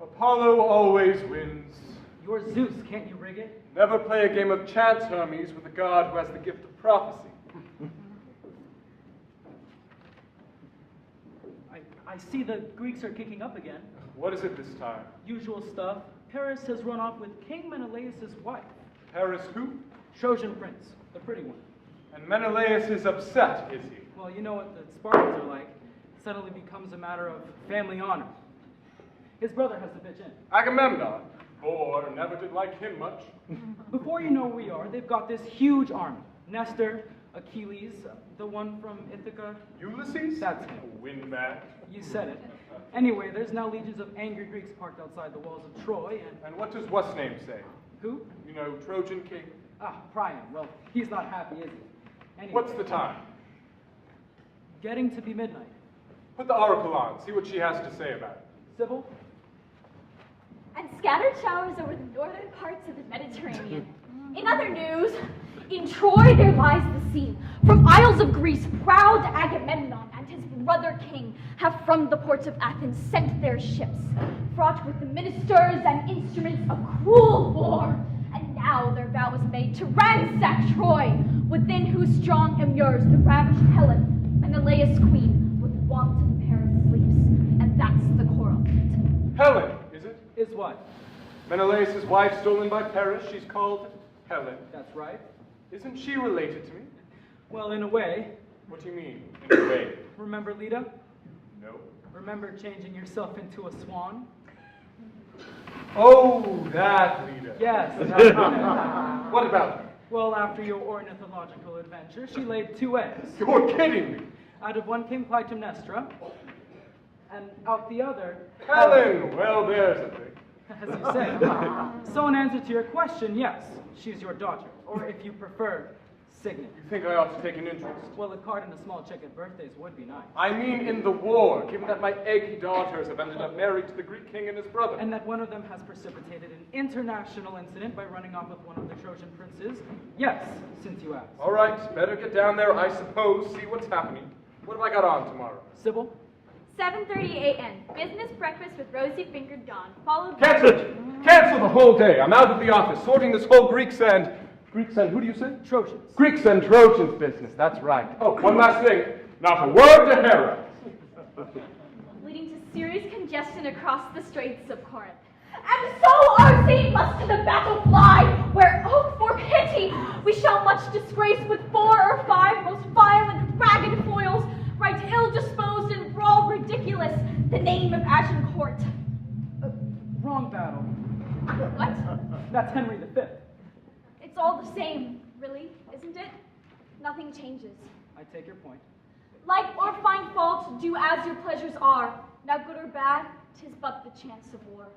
Apollo always wins. You're Zeus, can't you rig it? Never play a game of chance, Hermes, with a god who has the gift of prophecy. I see the Greeks are kicking up again. What is it this time? Usual stuff. Paris has run off with King Menelaus' wife. Paris who? Trojan prince, the pretty one. And Menelaus is upset, is he? Well, you know what the Spartans are like. It suddenly becomes a matter of family honor. His brother has to pitch in. Agamemnon. Or never did like him much. Before you know where we are, they've got this huge army. Nestor, Achilles, the one from Ithaca. Ulysses? That's him. Windbag. You said it. Anyway, there's now legions of angry Greeks parked outside the walls of Troy, and... And what does what's name say? Who? You know, Trojan king. Priam. Well, he's not happy, is he? Anyway, What's the time? getting to be midnight. Put the oracle on, see what she has to say about it. Sybil? And scattered showers over the northern parts of the Mediterranean. In other news, in Troy there lies the scene. From isles of Greece, proud Agamemnon and his brother king have from the ports of Athens sent their ships, fraught with the ministers and instruments of cruel war. And now their vow is made to ransack Troy, within whose strong immures the ravished Helen, Menelaus' queen, with wanton Paris sleeps. And that's the quarrel. Helen, is it? Is what? Menelaus' wife stolen by Paris. She's called Helen. That's right. Isn't she related to me? Well, in a way. What do you mean, in a way? Remember Leda? No. Remember changing yourself into a swan? Oh, that leader. Yes. What about her? Well, after your ornithological adventure, she laid 2 eggs. You're kidding me. Out of one came Clytemnestra, and out the other... Helen! Well, there's a thing. As you say. So in answer to your question, yes, she's your daughter. Or if you prefer, Signet. You think I ought to take an interest? Well, a card and a small check at birthdays would be nice. I mean in the war, given that my eggy daughters have ended up married to the Greek king and his brother. And that one of them has precipitated an international incident by running off with one of the Trojan princes? Yes, since you asked. All right, better get down there, I suppose, see what's happening. What have I got on tomorrow? Sybil? 7:30 a.m. Business breakfast with rosy-fingered Dawn, followed by... Cancel it! Cancel the whole day. I'm out of the office, sorting this whole Greeks and, who do you say? Trojans. Greeks and Trojans business, that's right. Oh, one last thing. Not a word to Hera. leading to serious congestion across the straits of Corinth. And so our Zane must to the battle fly, where, oh, for pity, we shall much disgrace with 4 or 5 most violent, ragged foils, right ill-disposed and brawl ridiculous, the name of Agincourt. Wrong battle. What? That's Henry V. It's all the same, really, isn't it? Nothing changes. I take your point. Like or find fault, do as your pleasures are. Now good or bad, 'tis but the chance of war.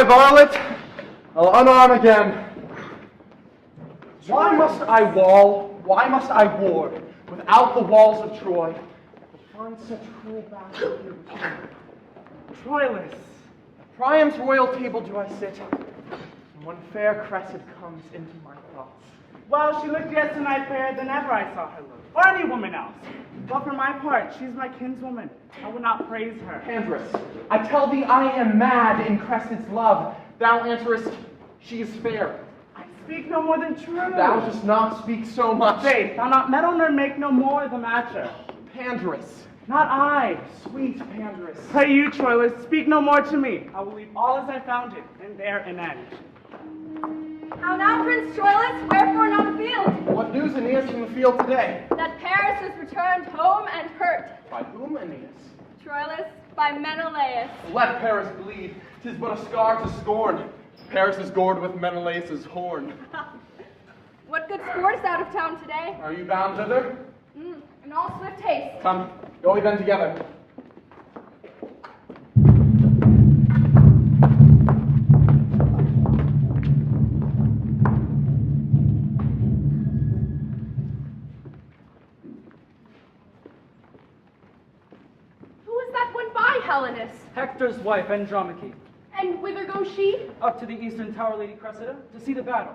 Varlet, I'll unarm again. Why must I wall, why must I war without the walls of Troy? The on such cruel battle here with you. Troilus, Priam's royal table do I sit, and when fair Cressid comes into my thoughts. Well, she looked yes tonight fairer than ever I saw her look, or any woman else. But for my part, she's my kinswoman. I would not praise her. Pandrus, I tell thee I am mad in Cressid's love. Thou answerest, she is fair. I speak no more than true. Thou dost not speak so much. Faith, thou not meddle nor make no more the matcher. Pandrus, Not I. sweet Pandrus. Pray you, Troilus, speak no more to me. I will leave all as I found it, and there an end. How now, Prince Troilus? Wherefore not afield? What news, Aeneas, from the field today? That Paris has returned home and hurt. By whom, Aeneas? Troilus, by Menelaus. Let Paris bleed. 'Tis but a scar to scorn. Paris is gored with Menelaus' horn. What good sport is out of town today? Are you bound thither? In all swift haste. Come, go we then together. Who is that went by, Helenus? Hector's wife, Andromache, And whither goes she? up to the eastern tower, Lady Cressida, to see the battle.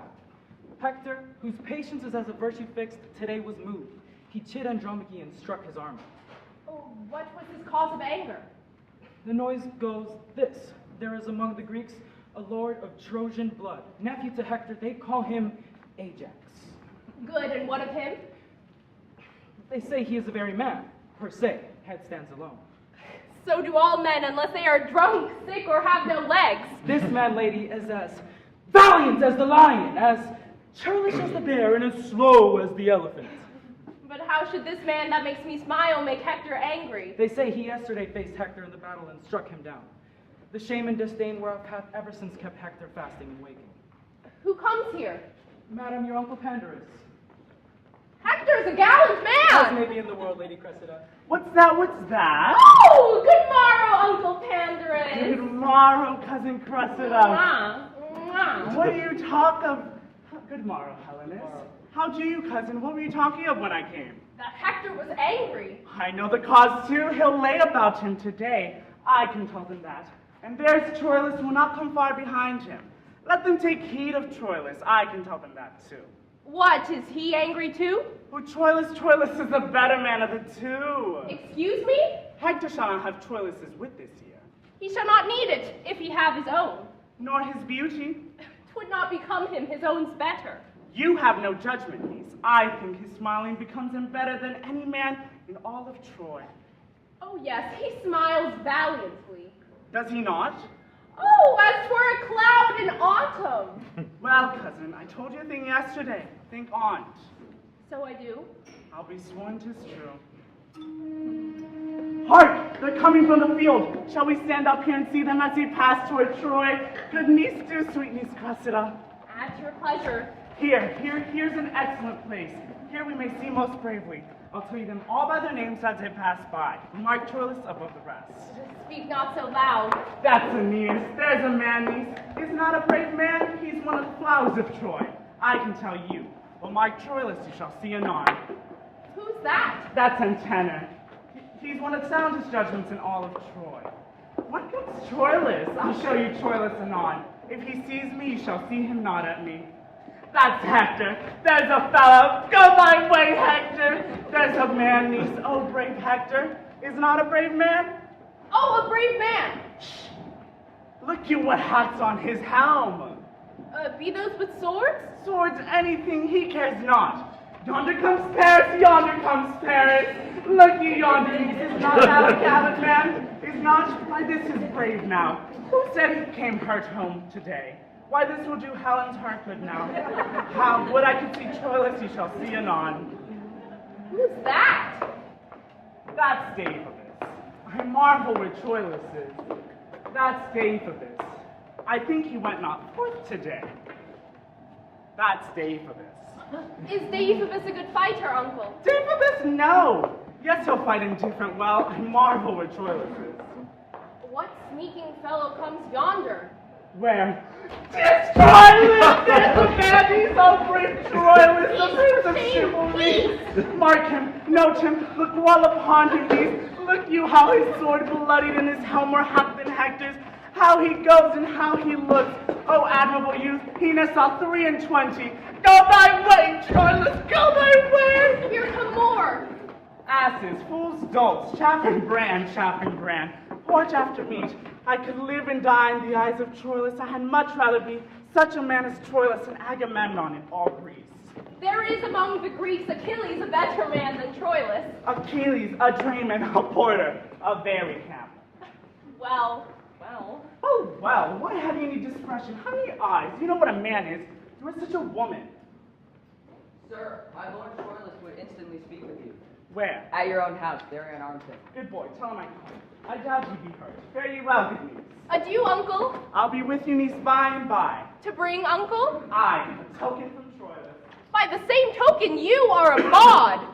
Hector, whose patience is as a virtue fixed, today was moved. He chid Andromache and struck his armor. Oh, what was his cause of anger? The noise goes this. There is among the Greeks a lord of Trojan blood, nephew to Hector. They call him Ajax. Good, and what of him? They say he is a very man, per se, head stands alone. So do all men, unless they are drunk, sick, or have no legs. This man, lady, is as valiant as the lion, as churlish as the bear, and as slow as the elephant. But how should this man that makes me smile make Hector angry? They say he yesterday faced Hector in the battle and struck him down. The shame and disdain whereof hath ever since kept Hector fasting and waking. Who comes here? Madam, your uncle Pandarus. Hector's a gallant As man! may be in the world, Lady Cressida. What's that? What's that? Oh, good morrow, Uncle Pandarus! Good morrow, cousin Cressida. Mwah, mwah. What do you talk of? Good morrow, Helenus. How do you, cousin? What were you talking of when I came? That Hector was angry. I know the cause too. He'll lay about him today. I can tell them that. And there's Troilus will not come far behind him. Let them take heed of Troilus. I can tell them that too. What, is he angry too? Oh, Troilus is the better man of the two. Excuse me? Hector shall not have Troilus's wit this year, He shall not need it, if he have his own. nor his beauty. 'Twould not become him, his own's better. You have no judgment, niece. I think his smiling becomes him better than any man in all of Troy. Oh yes, he smiles valiantly. Does he not? Oh, as 'twere a cloud in autumn. Well, cousin, I told you a thing yesterday. Think on't. So I do. I'll be sworn 'tis true. Hark! They're coming from the field. Shall we stand up here and see them as we pass toward Troy? Good niece, do, sweet niece Cressida. At your pleasure. Here's an excellent place. Here we may see most bravely. I'll tell you them all by their names as they pass by. Mark Troilus above the rest. Speak not so loud. That's Aeneas. There's a man, niece. He's not a brave man. He's one of the flowers of Troy. I can tell you. But Mark Troilus you shall see anon. Who's that? That's Antenor. He's one of the soundest judgments in all of Troy. What comes Troilus? I'll show you Troilus anon. If he sees me, you shall see him nod at me. That's Hector. There's a fellow. Go thy way, Hector. There's a man, niece. Oh, brave Hector. Is not a brave man? Oh, a brave man. Look you what hat's on his helm. Be those with swords? Swords, anything, he cares not. Yonder comes Paris, yonder comes Paris. Look you yonder, niece. Is not that a gallant man? Is not? Why, this is brave now. Who said he came hurt home today? Why, this will do Helen's heart good now. How would I could see Troilus, you shall see anon. Who's that? That's Deiphobus. I marvel where Troilus is. That's Deiphobus. I think he went not forth today. That's Deiphobus. Is Deiphobus a good fighter, uncle? Deiphobus, no! Yes, he'll fight indifferent well. I marvel where Troilus is. What sneaking fellow comes yonder? Where? Tis Troilus! The man, he's all brave Troilus, the prince of chivalry! Mark him, note him, look well upon him, these. Look you how his sword bloodied and his helmet hath been Hector's, how he goes and how he looks. O admirable youth, he saw 23. Go thy way, Troilus, go thy way! Here come more. Asses, fools, dolts, chaffing brand. Porch after meat. I could live and die in the eyes of Troilus. I had much rather be such a man as Troilus and Agamemnon in all Greece. There is among the Greeks Achilles, a better man than Troilus. Achilles, a drayman, a porter, a very camp. Well. Oh, well, why have you any discretion? How many eyes? You know what a man is. You are such a woman. Sir, my Lord Troilus would instantly speak with you. Where? At your own house, there in Armton. Good boy, tell him I come. I doubt you be hurt. Fare you well, good niece. Adieu, uncle. I'll be with you, niece, by and by. To bring uncle? I, a token from Troilus. By the same token, you are a god.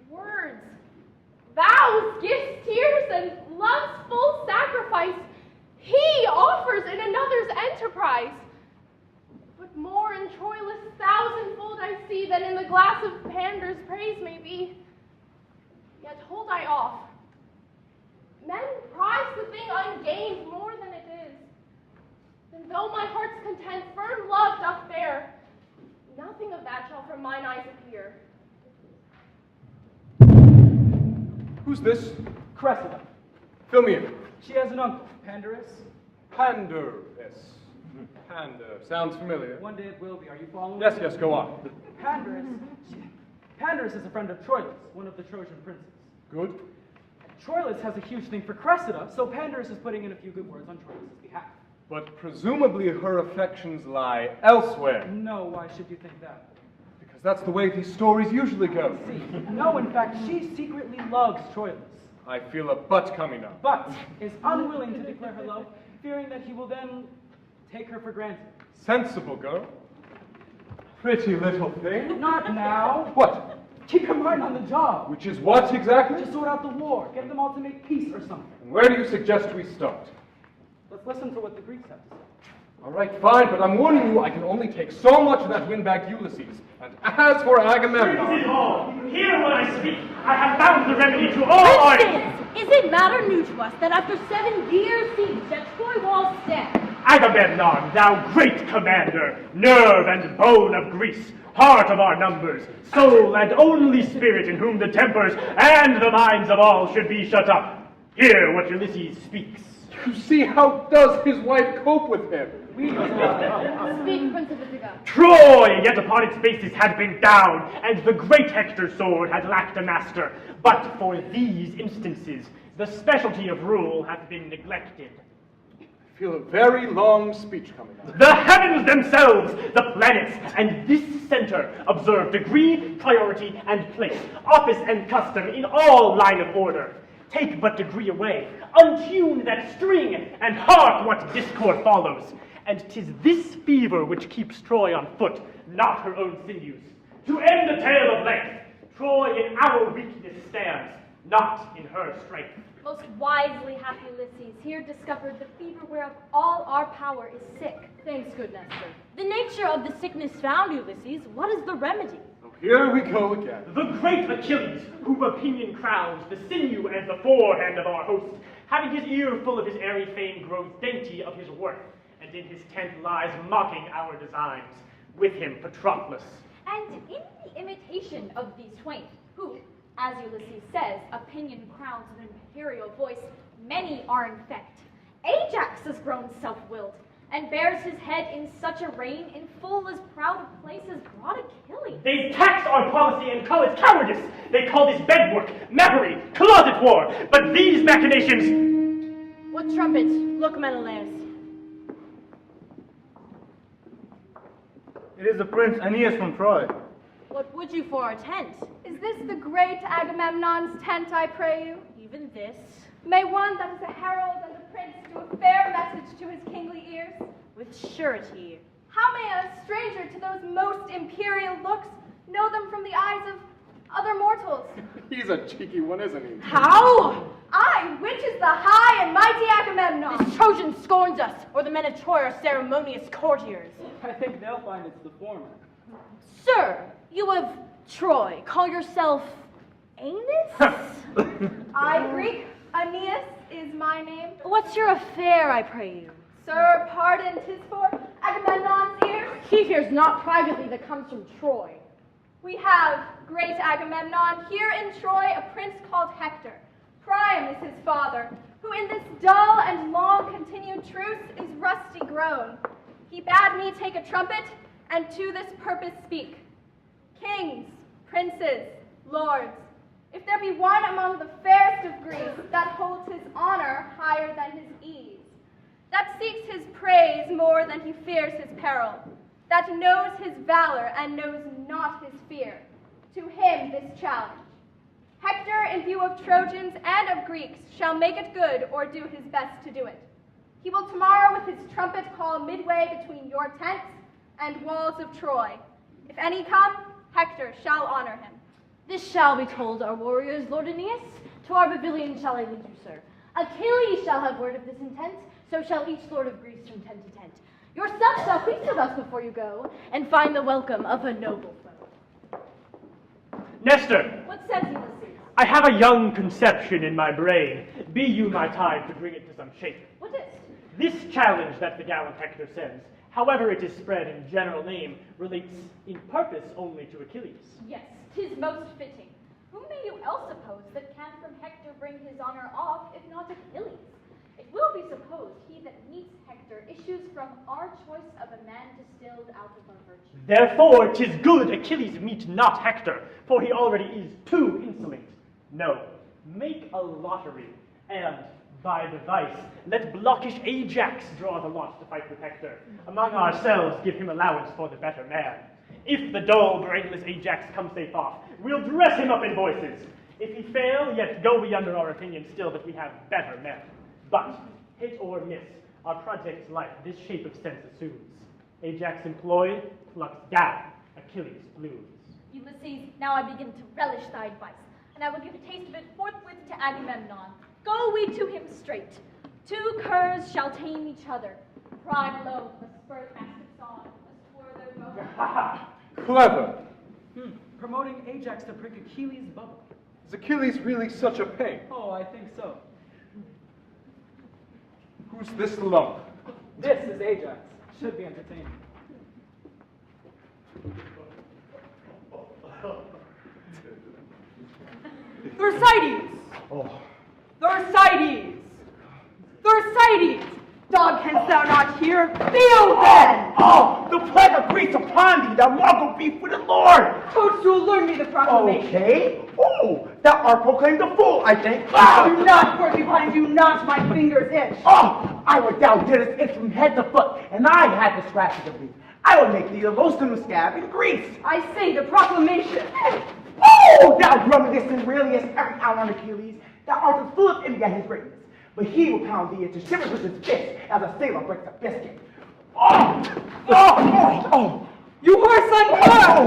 Words, vows, gifts, tears, and love's full sacrifice he offers in another's enterprise. But more in Troilus thousandfold I see than in the glass of Pandar's praise may be. Yet hold I off. Men prize the thing ungained more than it is. And though my heart's content firm love doth bear, nothing of that shall from mine eyes appear. Who's this? Cressida. Fill me in. She has an uncle, Pandarus. Pander. Yes. Pander. Sounds familiar. One day it will be. Are you following? Yes, yes, go on. Pandarus is a friend of Troilus, one of the Trojan princes. Good. Troilus has a huge thing for Cressida, so Pandarus is putting in a few good words on Troilus' behalf. But presumably her affections lie elsewhere. No, why should you think that? Because that's the way these stories usually go. See, no, in fact, she secretly loves Troilus, I feel a butt coming up. but is unwilling to declare her love, fearing that he will then take her for granted. Sensible girl. Pretty little thing. Not now. What? Keep your mind on the job. Which is what exactly? To sort out the war, get them all to make peace or something. And where do you suggest we start? Let's listen to what the Greeks have to say. All right, fine, but I'm warning you, I can only take so much of that windbag Ulysses. And as for Princes Agamemnon... all, hear what I speak. I have found the remedy to all our... Princes, is it matter new to us that after 7 years' siege at Troy walls stand? Agamemnon, thou great commander, nerve and bone of Greece, heart of our numbers, soul and only spirit in whom the tempers and the minds of all should be shut up. Hear what Ulysses speaks. You see, how does his wife cope with him? Speak, Prince of Ithaca. Troy, yet upon its basis, had been down, and the great Hector's sword had lacked a master. But for these instances, the specialty of rule hath been neglected. I feel a very long speech coming up. The heavens themselves, the planets, and this center observe degree, priority, and place, office and custom in all line of order. Take but degree away, untune that string, and hark what discord follows. And 'tis this fever which keeps Troy on foot, not her own sinews. To end a tale of length, Troy in our weakness stands, not in her strength. Most wisely hath Ulysses here discovered the fever whereof all our power is sick. Thanks, good Nestor. The nature of the sickness found, Ulysses, what is the remedy? Here we go again. The great Achilles, whom opinion crowns, the sinew and the forehand of our host, having his ear full of his airy fame, grows dainty of his worth, and in his tent lies mocking our designs. With him Patroclus. And in the imitation of these twain, who, as Ulysses says, opinion crowns with imperial voice, many are infect. Ajax has grown self-willed, and bears his head in such a reign, in full as proud a place as broad Achilles. They tax our policy and call it cowardice. They call this bedwork, mappery, closet war. But these machinations... What trumpet? Look, Menelaus. It is the Prince Aeneas from Troy. What would you for our tent? Is this the great Agamemnon's tent, I pray you? Even this? May one that is a herald and a prince do a fair message to his kingly ears? With surety. How may a stranger to those most imperial looks know them from the eyes of other mortals. He's a cheeky one, isn't he? How? I, which is the high and mighty Agamemnon. This Trojan scorns us, or the men of Troy are ceremonious courtiers. I think they'll find it's the former. Sir, you of Troy, call yourself Anus? I, Greek, Aeneas is my name. What's your affair, I pray you? Sir, pardon, 'tis for Agamemnon's ears. He fears not privately that comes from Troy. We have, great Agamemnon, here in Troy a prince called Hector. Priam is his father, who in this dull and long continued truce is rusty grown. He bade me take a trumpet, and to this purpose speak. Kings, princes, lords, if there be one among the fairest of Greece that holds his honor higher than his ease, that seeks his praise more than he fears his peril, that knows his valor and knows not his fear, to him this challenge. Hector, in view of Trojans and of Greeks, shall make it good or do his best to do it. He will tomorrow with his trumpet call midway between your tents and walls of Troy. If any come, Hector shall honor him. This shall be told our warriors, Lord Aeneas. To our pavilion shall I lead you, sir. Achilles shall have word of this intent, so shall each lord of Greece from tent to tent. Yourself shall feast with us before you go, and find the welcome of a noble foe. Nestor, What says Ulysses? I have a young conception in my brain. Be you my time to bring it to some shape. What is? This challenge that the gallant Hector sends, however it is spread in general name, relates in purpose only to Achilles. Yes, 'tis most fitting. Whom may you else suppose that can from Hector bring his honor off, if not Achilles? It will be supposed he that meets Hector issues from our choice of a man distilled out of our virtue. Therefore 'tis good Achilles meet not Hector, for he already is too insolent. No, make a lottery, and, by device, let blockish Ajax draw the lot to fight with Hector. Among ourselves give him allowance for the better man. If the dull, brainless Ajax come safe off, we'll dress him up in voices. If he fail, yet go we under our opinion still that we have better men. But, hit or miss, our project's life this shape of sense assumes. Ajax employed, plucks down, Achilles blooms. Ulysses, now I begin to relish thy advice, and I will give a taste of it forthwith to Agamemnon. Go we to him straight. Two curs shall tame each other. Pride alone must spur the mastiffs on, must twirl their bows. Clever. Promoting Ajax to prick Achilles' bubble. Is Achilles really such a pain? Oh, I think so. Who's this lump? This is Ajax. Should be entertaining. Thersites! Thersites! Thersites! Dog, canst thou not hear? Feel then! Oh, the plague of Greece upon thee, thou Mongol beef with the Lord! Coach, you'll learn me the proclamation. Okay. Oh, thou art proclaimed a fool, I think. Do Ah! not, porcupine, do not, my fingers itch. Oh, I would thou didst itch from head to foot, and I had the scratches of thee. I would make thee the loathsome scab in Greece. I say the proclamation. Oh, thou grummest and railest every hour on Achilles. Thou art as full of envy at his greatness. But he will pound thee into shivers with his fist as a sailor breaks a biscuit. Oh! You whoreson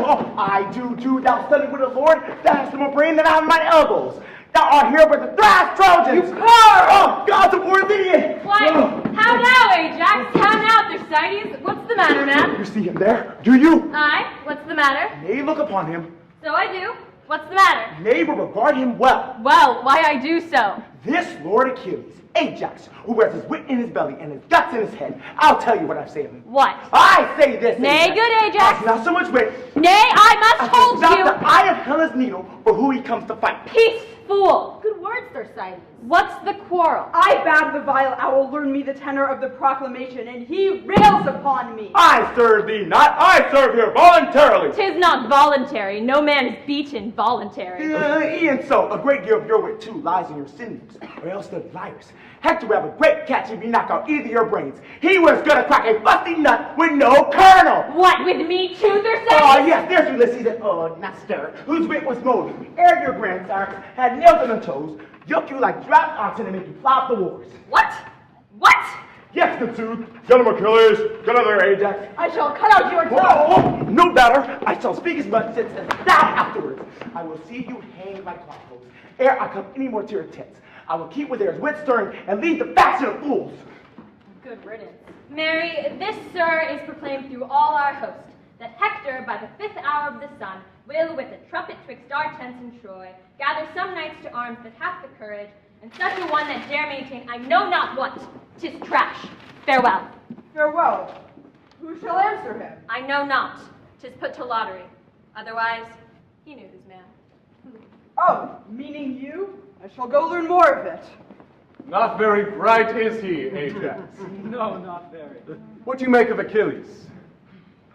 Oh, I do too. Thou study with the Lord, thou hast more brain than I have my elbows. Thou art here but to thrash Trojans. You cur! Oh, God's a war idiot! Why, how now, Ajax? How now, Thersites? What's the matter, man? You see him there? Do you? Aye, what's the matter? Nay, look upon him. So I do. What's the matter? Nay, but regard him well. Well, why I do so? This Lord Achilles, Ajax, who wears his wit in his belly and his guts in his head. I'll tell you what I say of him. What? I say this. Nay, good Ajax. Has not so much wit. Nay, I must hold Not you. the eye of Hela's needle for who he comes to fight. Peace, fool. Good words, Thersites. What's the quarrel? I bade the vile owl learn me the tenor of the proclamation, and he rails upon me. I serve thee not, I serve here voluntarily. 'Tis not voluntary. No man is beaten voluntary. E'en so, a great deal of your wit too lies in your sinews, or else they're liars. Hector will have a great catch if you knock out either of your brains. He was gonna crack a busty nut with no kernel. What, with me too, Thersites? Oh, yes, there's Ulysses and Nestor, whose wit was moldy. Aired your grandsires, had nails on their toes, yoke you like draft oxen and make you plow up the wars. What? What? Yes, good sooth. Get him, Achilles. Get him there, Ajax. I shall cut out your tongue. Oh, no matter. I shall speak as much as thou afterwards. I will see you hang like clockwork ere I come any more to your tents. I will keep where there is wit stirring and lead the faction of fools. Good riddance. Mary, this, sir, is proclaimed through all our host, that Hector, by the 5th hour of the sun, will, with a trumpet twixt our tents in Troy, gather some knights to arms that hath the courage, and such a one that dare maintain I know not what. 'Tis trash. Farewell. Farewell. Who shall answer him? I know not. 'Tis put to lottery. Otherwise, he knew his man. Oh, meaning you? I shall go learn more of it. Not very bright, is he, Ajax? No, not very. What do you make of Achilles?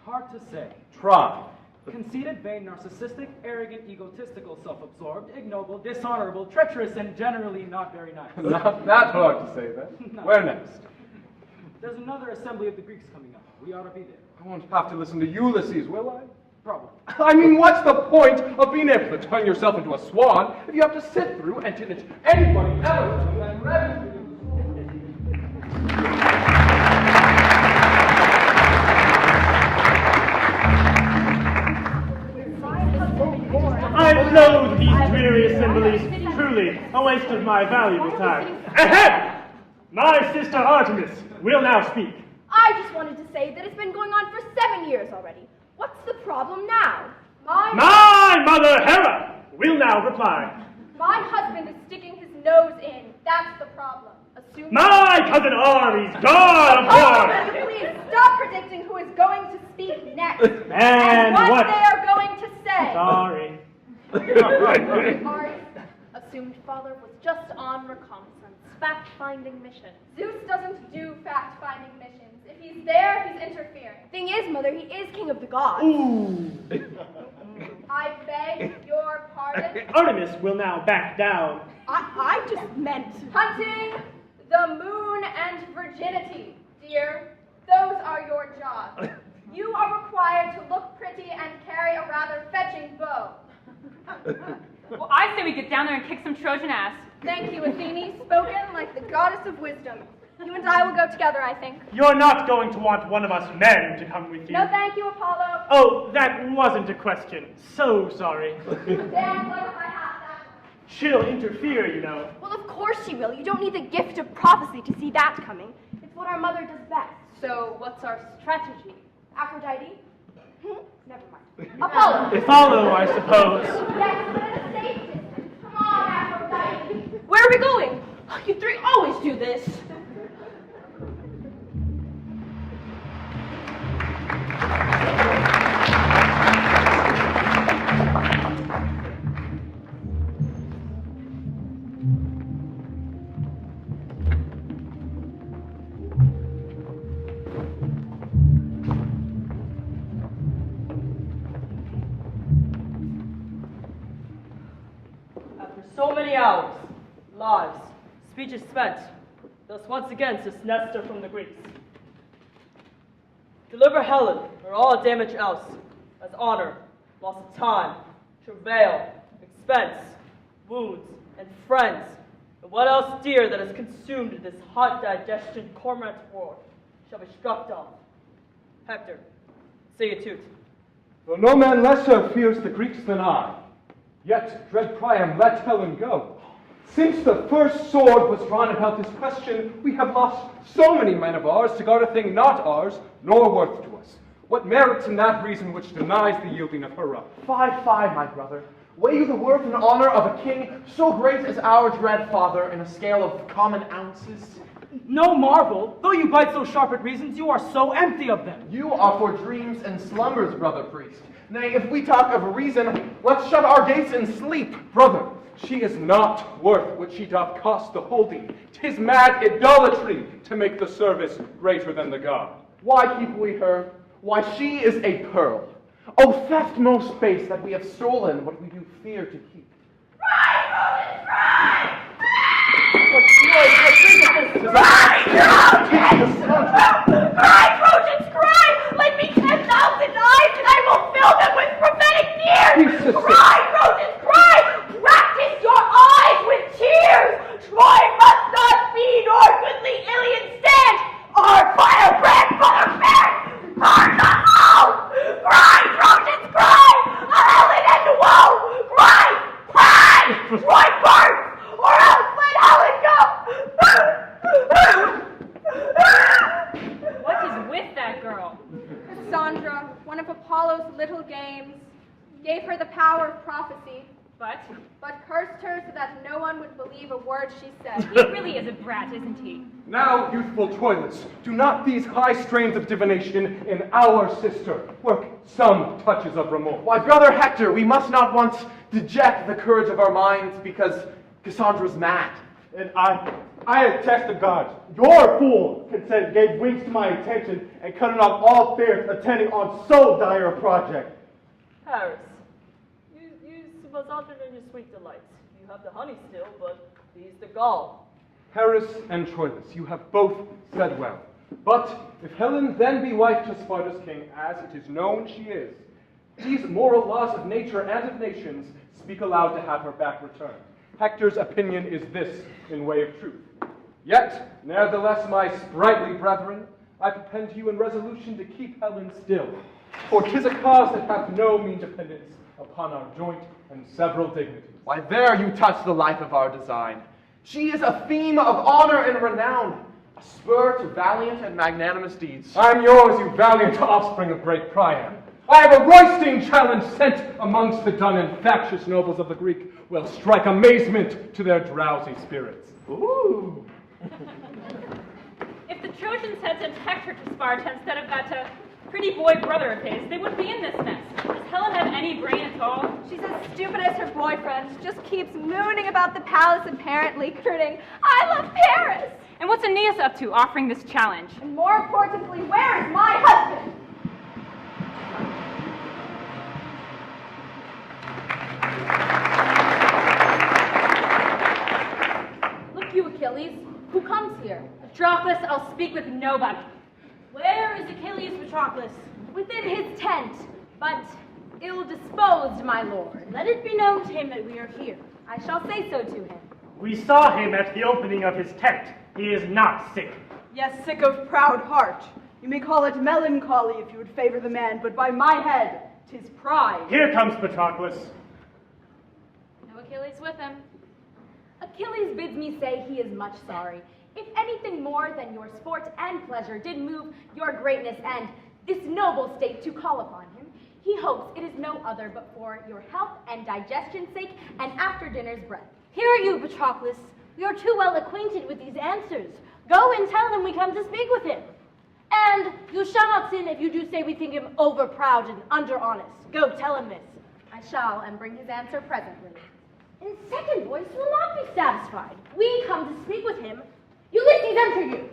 Hard to say. Try. Conceited, vain, narcissistic, arrogant, egotistical, self-absorbed, ignoble, dishonorable, treacherous, and generally not very nice. Not that hard to say, then. No. Where next? There's another assembly of the Greeks coming up. We ought to be there. I won't have to listen to Ulysses, will I? Probably. I mean, what's the point of being able to turn yourself into a swan if you have to sit through and to anybody else and ready? I loathe these dreary assemblies. Truly, a waste of my valuable time. Ahem! My sister Artemis will now speak. I just wanted to say that it's been going on for 7 years already. What's the problem now? My mother Hera will now reply. My husband is sticking his nose in. That's the problem. Assume. My cousin Ares, god of war. Will you please stop predicting who is going to speak next? And what? they are going to say. Sorry. Ares, assumed father, was just on reconnaissance, fact-finding mission. Zeus doesn't do fact-finding missions. If he's there, he's interfering. Thing is, mother, he is king of the gods. I beg your pardon. Artemis will now back down. I just meant hunting, the moon, and virginity, dear. Those are your jobs. You are required to look pretty and carry a rather fetching bow. Well, I say we get down there and kick some Trojan ass. Thank you, Athene, spoken like the goddess of wisdom. You and I will go together, I think. You're not going to want one of us men to come with you. No, thank you, Apollo. Oh, that wasn't a question. So sorry. Damn clever if I have that. She'll interfere, you know. Well, of course she will. You don't need the gift of prophecy to see that coming. It's what our mother does best. So, what's our strategy? Aphrodite? Never mind. Apollo. Apollo, I suppose. Yes, but at a safe distance. Come on, Aphrodite. Where are we going? You three always do this. After so many hours, lives, speeches spent, thus once again says Nestor from the Greeks. Deliver Helen, or all damage else, as honor, loss of time, travail, expense, wounds, and friends, and what else dear that has consumed this hot digestion cormorant war shall be struck off. Hector, say it too. Though no man lesser fears the Greeks than I, yet, dread Priam, let Helen go. Since the first sword was drawn about this question, we have lost so many men of ours to guard a thing not ours, nor worth to us. What merits in that reason which denies the yielding of her up? 5-5, my brother. Weigh you the worth and honor of a king so great as our dread father in a scale of common ounces? No marvel, though you bite so sharp at reasons, you are so empty of them. You are for dreams and slumbers, brother priest. Nay, if we talk of reason, let's shut our gates and sleep. Brother, she is not worth what she doth cost the holding. 'Tis mad idolatry to make the service greater than the god. Why keep we her? Why, she is a pearl. Oh, theft most base that we have stolen what we do fear to keep. What noise, what business is Cry, Trojans, cry! Lend me 10,000 eyes and I will fill them with prophetic tears! Cry, Trojans, cry! Practice your eyes with tears! Troy must not be, nor goodly Ilion stand! Our firebrand mother parents burn the hall! Cry, Trojans, cry! A Helen and woe! gave her the power of prophecy, But cursed her so that no one would believe a word she said. he really is a brat, isn't he? Now, youthful Troilus, do not these high strains of divination in our sister work some touches of remorse? Why, brother Hector, we must not once deject the courage of our minds because Cassandra's mad. And I attest to God, your fool consent gave wings to my attention and cutting off all fears attending on so dire a project. Paris, you was honored in your sweet delights. You have the honey still, but these the gall. Paris and Troilus, you have both said well. But if Helen then be wife to Sparta's king, as it is known she is, these moral laws of nature and of nations speak aloud to have her back returned. Hector's opinion is this in way of truth. Yet, nevertheless, my sprightly brethren, I propend to you in resolution to keep Helen still, for 'tis a cause that hath no mean dependence upon our joint and several dignities. Why, there you touch the life of our design. She is a theme of honor and renown, a spur to valiant and magnanimous deeds. I'm yours, you valiant offspring of great Priam. I have a roisting challenge sent amongst the dun and factious nobles of the Greek will strike amazement to their drowsy spirits. Ooh. If the Trojans had sent Hector to Sparta instead of that pretty boy brother of his, they wouldn't be in this mess. Does Helen have any brain at all? She's as stupid as her boyfriend. She just keeps mooning about the palace apparently, crooning, I love Paris! And what's Aeneas up to, offering this challenge? And more importantly, where is my husband? Look you, Achilles, who comes here? Patroclus, I'll speak with nobody. Where is Achilles, Patroclus? Within his tent, but ill-disposed, my lord. Let it be known to him that we are here. I shall say so to him. We saw him at the opening of his tent. He is not sick. Yes, sick of proud heart. You may call it melancholy if you would favor the man, but by my head, 'tis pride. Here comes Patroclus. No Achilles with him. Achilles bids me say he is much sorry. If anything more than your sport and pleasure did move your greatness and this noble state to call upon him, he hopes it is no other but for your health and digestion's sake and after dinner's breath. Hear you, Patroclus. We are too well acquainted with these answers. Go and tell him we come to speak with him. And you shall not sin if you do say we think him over-proud and under-honest. Go tell him this. I shall, and bring his answer presently. In second voice will not be satisfied. We come to speak with him. Ulysses, enter you.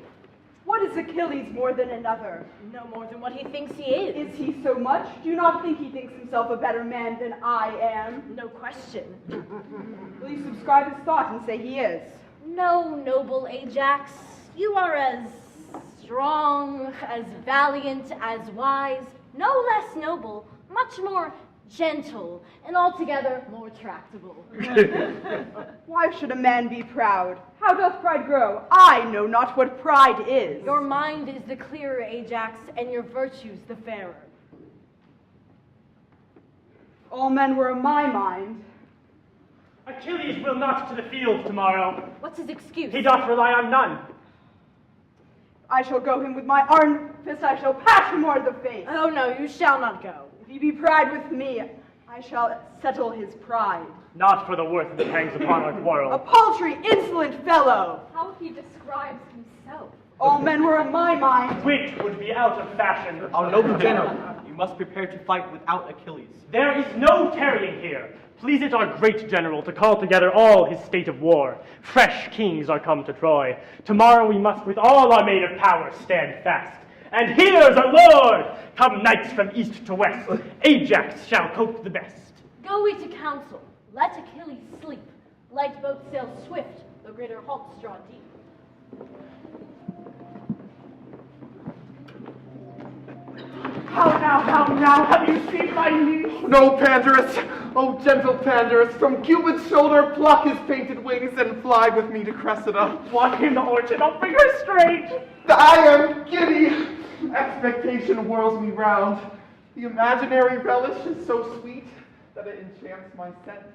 What is Achilles more than another? No more than what he thinks he is. Is he so much? Do you not think he thinks himself a better man than I am? No question. Will you subscribe his thought and say he is? No, noble Ajax. You are as strong, as valiant, as wise, no less noble, much more gentle, and altogether more tractable. Why should a man be proud? How doth pride grow? I know not what pride is. Your mind is the clearer, Ajax, and your virtues the fairer. All men were of my mind. Achilles will not to the field tomorrow. What's his excuse? He doth rely on none. I shall go him with my iron fist, I shall pass him o'er the face. Oh, no, you shall not go. If he be proud with me, I shall settle his pride. Not for the worth that hangs upon our A quarrel. paltry, insolent fellow. How he describes himself. All men were of my mind. Wit would be out of fashion. Our noble general, you must prepare to fight without Achilles. There is no tarrying here. Please it our great general to call together all his state of war. Fresh kings are come to Troy. Tomorrow we must with all our maid of power stand fast. And here's our lord! Come knights from east to west. Ajax shall cope the best. Go we to council. Let Achilles sleep. Light boats sail swift, the greater hulks draw deep. How now, have you seen my niece? No, Pandarus, oh gentle Pandarus, from Cupid's shoulder pluck his painted wings and fly with me to Cressida. Walk in the orchard, I'll bring her straight. I am giddy. Expectation whirls me round. The imaginary relish is so sweet that it enchants my sense.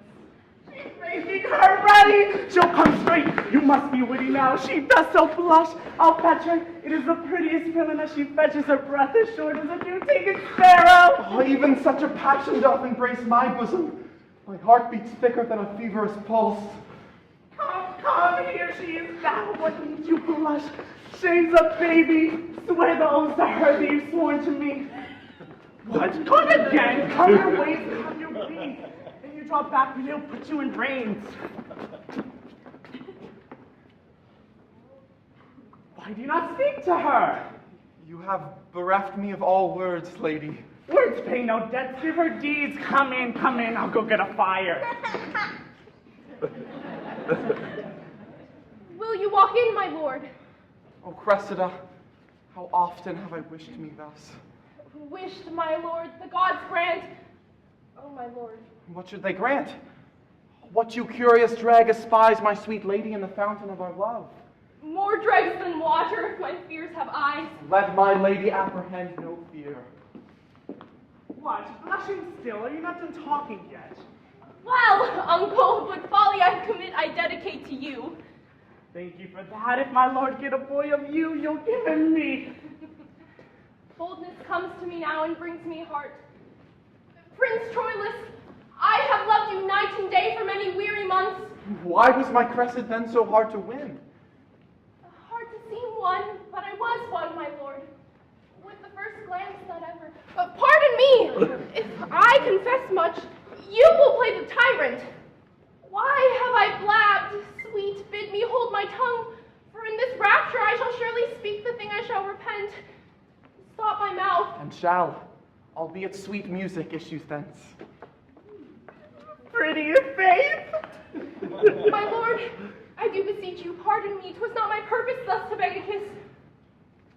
Making her ready. She'll come straight. You must be witty now. She does so blush. I'll fetch her. It is the prettiest feeling as she fetches her breath as short as a new-taken sparrow. Oh, even such a passion doth embrace my bosom. My heart beats thicker than a feverous pulse. Come, here she is now. What made you blush? Shame's a baby. Swear the oaths to her that you've sworn to me. What? Come again. Come your ways, come your ways. If you draw back, we'll put you in reins. Why do you not speak to her? You have bereft me of all words, lady. Words pay no debts, give her deeds. Come in, I'll go get a fire. Will you walk in, my lord? Oh, Cressida, how often have I wished me thus? Wished, my lord, the gods grant. Oh, my lord. What should they grant? What you curious drag espies, my sweet lady, in the fountain of our love? More dregs than water, if my fears have eyes. Let my lady apprehend no fear. What? Blushing still? Are you not done talking yet? Well, uncle, what folly I commit, I dedicate to you. Thank you for that. If my lord get a boy of you, you'll give him me. Boldness comes to me now and brings me heart. Prince Troilus, I have loved you night and day for many weary months. Why was my Cressid then so hard to win? Hard to seem one, but I was one, my lord. With the first glance that ever... pardon me! If I confess much, you will play the tyrant. Why have I blabbed? Sweet, bid me hold my tongue, for in this rapture I shall surely speak the thing I shall repent. Stop my mouth. And shall, albeit sweet music, issue thence. Pretty faith! My lord, I do beseech you, pardon me. 'Twas not my purpose thus to beg a kiss.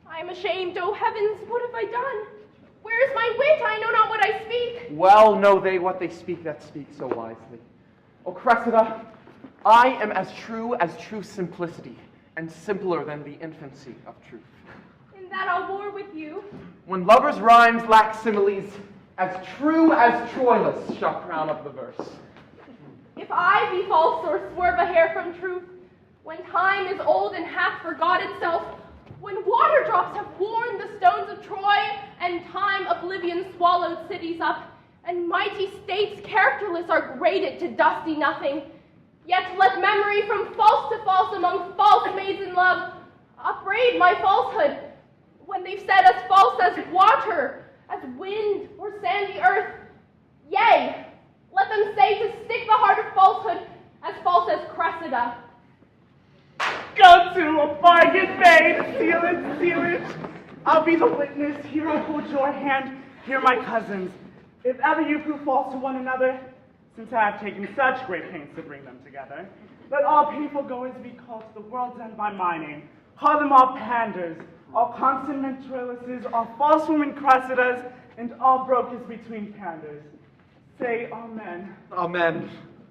I am ashamed, oh heavens, what have I done? Where is my wit? I know not what I speak. Well know they what they speak that speak so wisely. O Cressida, I am as true simplicity, and simpler than the infancy of truth. In that I'll war with you. When lovers' rhymes lack similes, as true as Troilus shall crown up the verse. If I be false or swerve a hair from truth, when time is old and hath forgot itself, when water drops have worn the stones of Troy, and time oblivion swallowed cities up, and mighty states characterless are graded to dusty nothing, yet let memory from false to false among false maids in love upbraid my falsehood, when they've said as false as water, as wind or sandy earth. Yea, let them say to stick the heart of falsehood as false as Cressida. Go to a bargain made. Seal it. I'll be the witness. Here I hold your hand. Here my cousins. If ever you prove false to one another, since I have taken such great pains to bring them together, let all painful goers be called to the world's end by my name. Call them all panders, all consonant Troiluses, all false women Cressidas, and all brokers between panders. Say amen. Amen.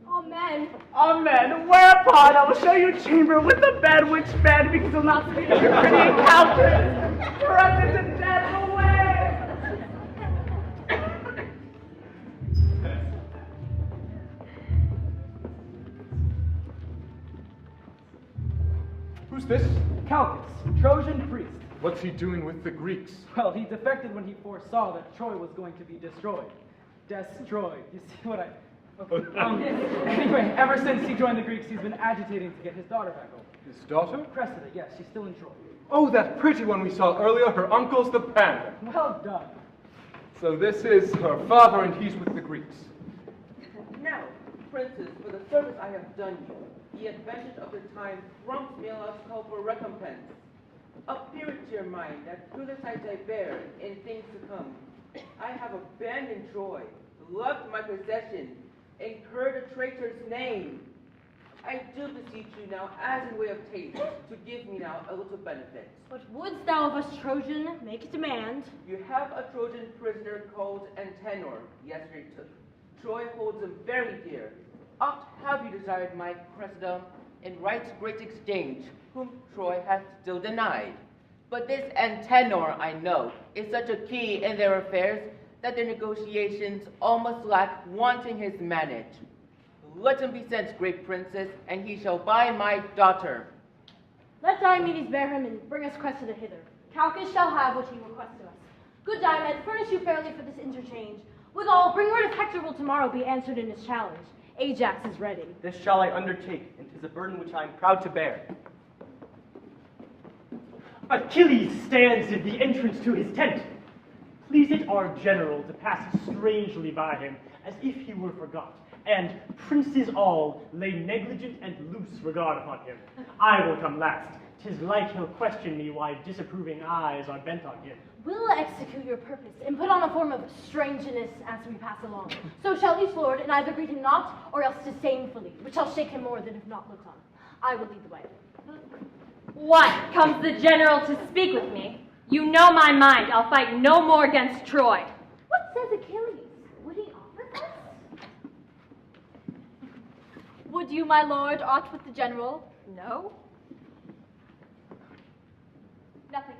Amen. Amen. Whereupon I will show you a chamber with a bed which bed, because you'll not sleep in your pretty encounters. For us is a dead away. Who's this? Calchas, Trojan priest. What's he doing with the Greeks? Well, he defected when he foresaw that Troy was going to be destroyed. Destroyed. You see what I... Anyway, ever since he joined the Greeks, he's been agitating to get his daughter back home. His daughter? Cressida, yes, she's still in Troy. Oh, that pretty one we saw earlier. Her uncle's the panda. Well done. So this is her father, and he's with the Greeks. Now, princes, for the service I have done you, the advantage of the time prompts me to call for recompense. Appear it to your mind that through the sights I bear in things to come, I have abandoned Troy, loved my possession, incurred a traitor's name. I do beseech you now, as in way of taste, to give me now a little benefit. What wouldst thou of us, Trojan? Make a demand. You have a Trojan prisoner called Antenor, yesterday took. Troy holds him very dear. Oft have you desired my Cressida in right's great exchange, whom Troy hath still denied. But this Antenor, I know, is such a key in their affairs that their negotiations almost lack wanting his manage. Let him be sent, great princess, and he shall buy my daughter. Let Diomedes bear him and bring us Cressida hither. Calchas shall have what he requests of us. Good Diomed, furnish you fairly for this interchange. Withal, bring word if Hector will tomorrow be answered in his challenge. Ajax is ready. This shall I undertake, and 'tis a burden which I am proud to bear. Achilles stands in the entrance to his tent. Please it our general to pass strangely by him, as if he were forgot, and princes all lay negligent and loose regard upon him. I will come last. 'Tis like he'll question me why disapproving eyes are bent on him. We'll execute your purpose and put on a form of strangeness as we pass along. So shall each lord and either greet him not, or else disdainfully, which shall shake him more than if not looked on. I will lead the way. What, comes the general to speak with me? You know my mind. I'll fight no more against Troy. What says Achilles? Would he offer us? Would you, my lord, aught with the general? No? Nothing.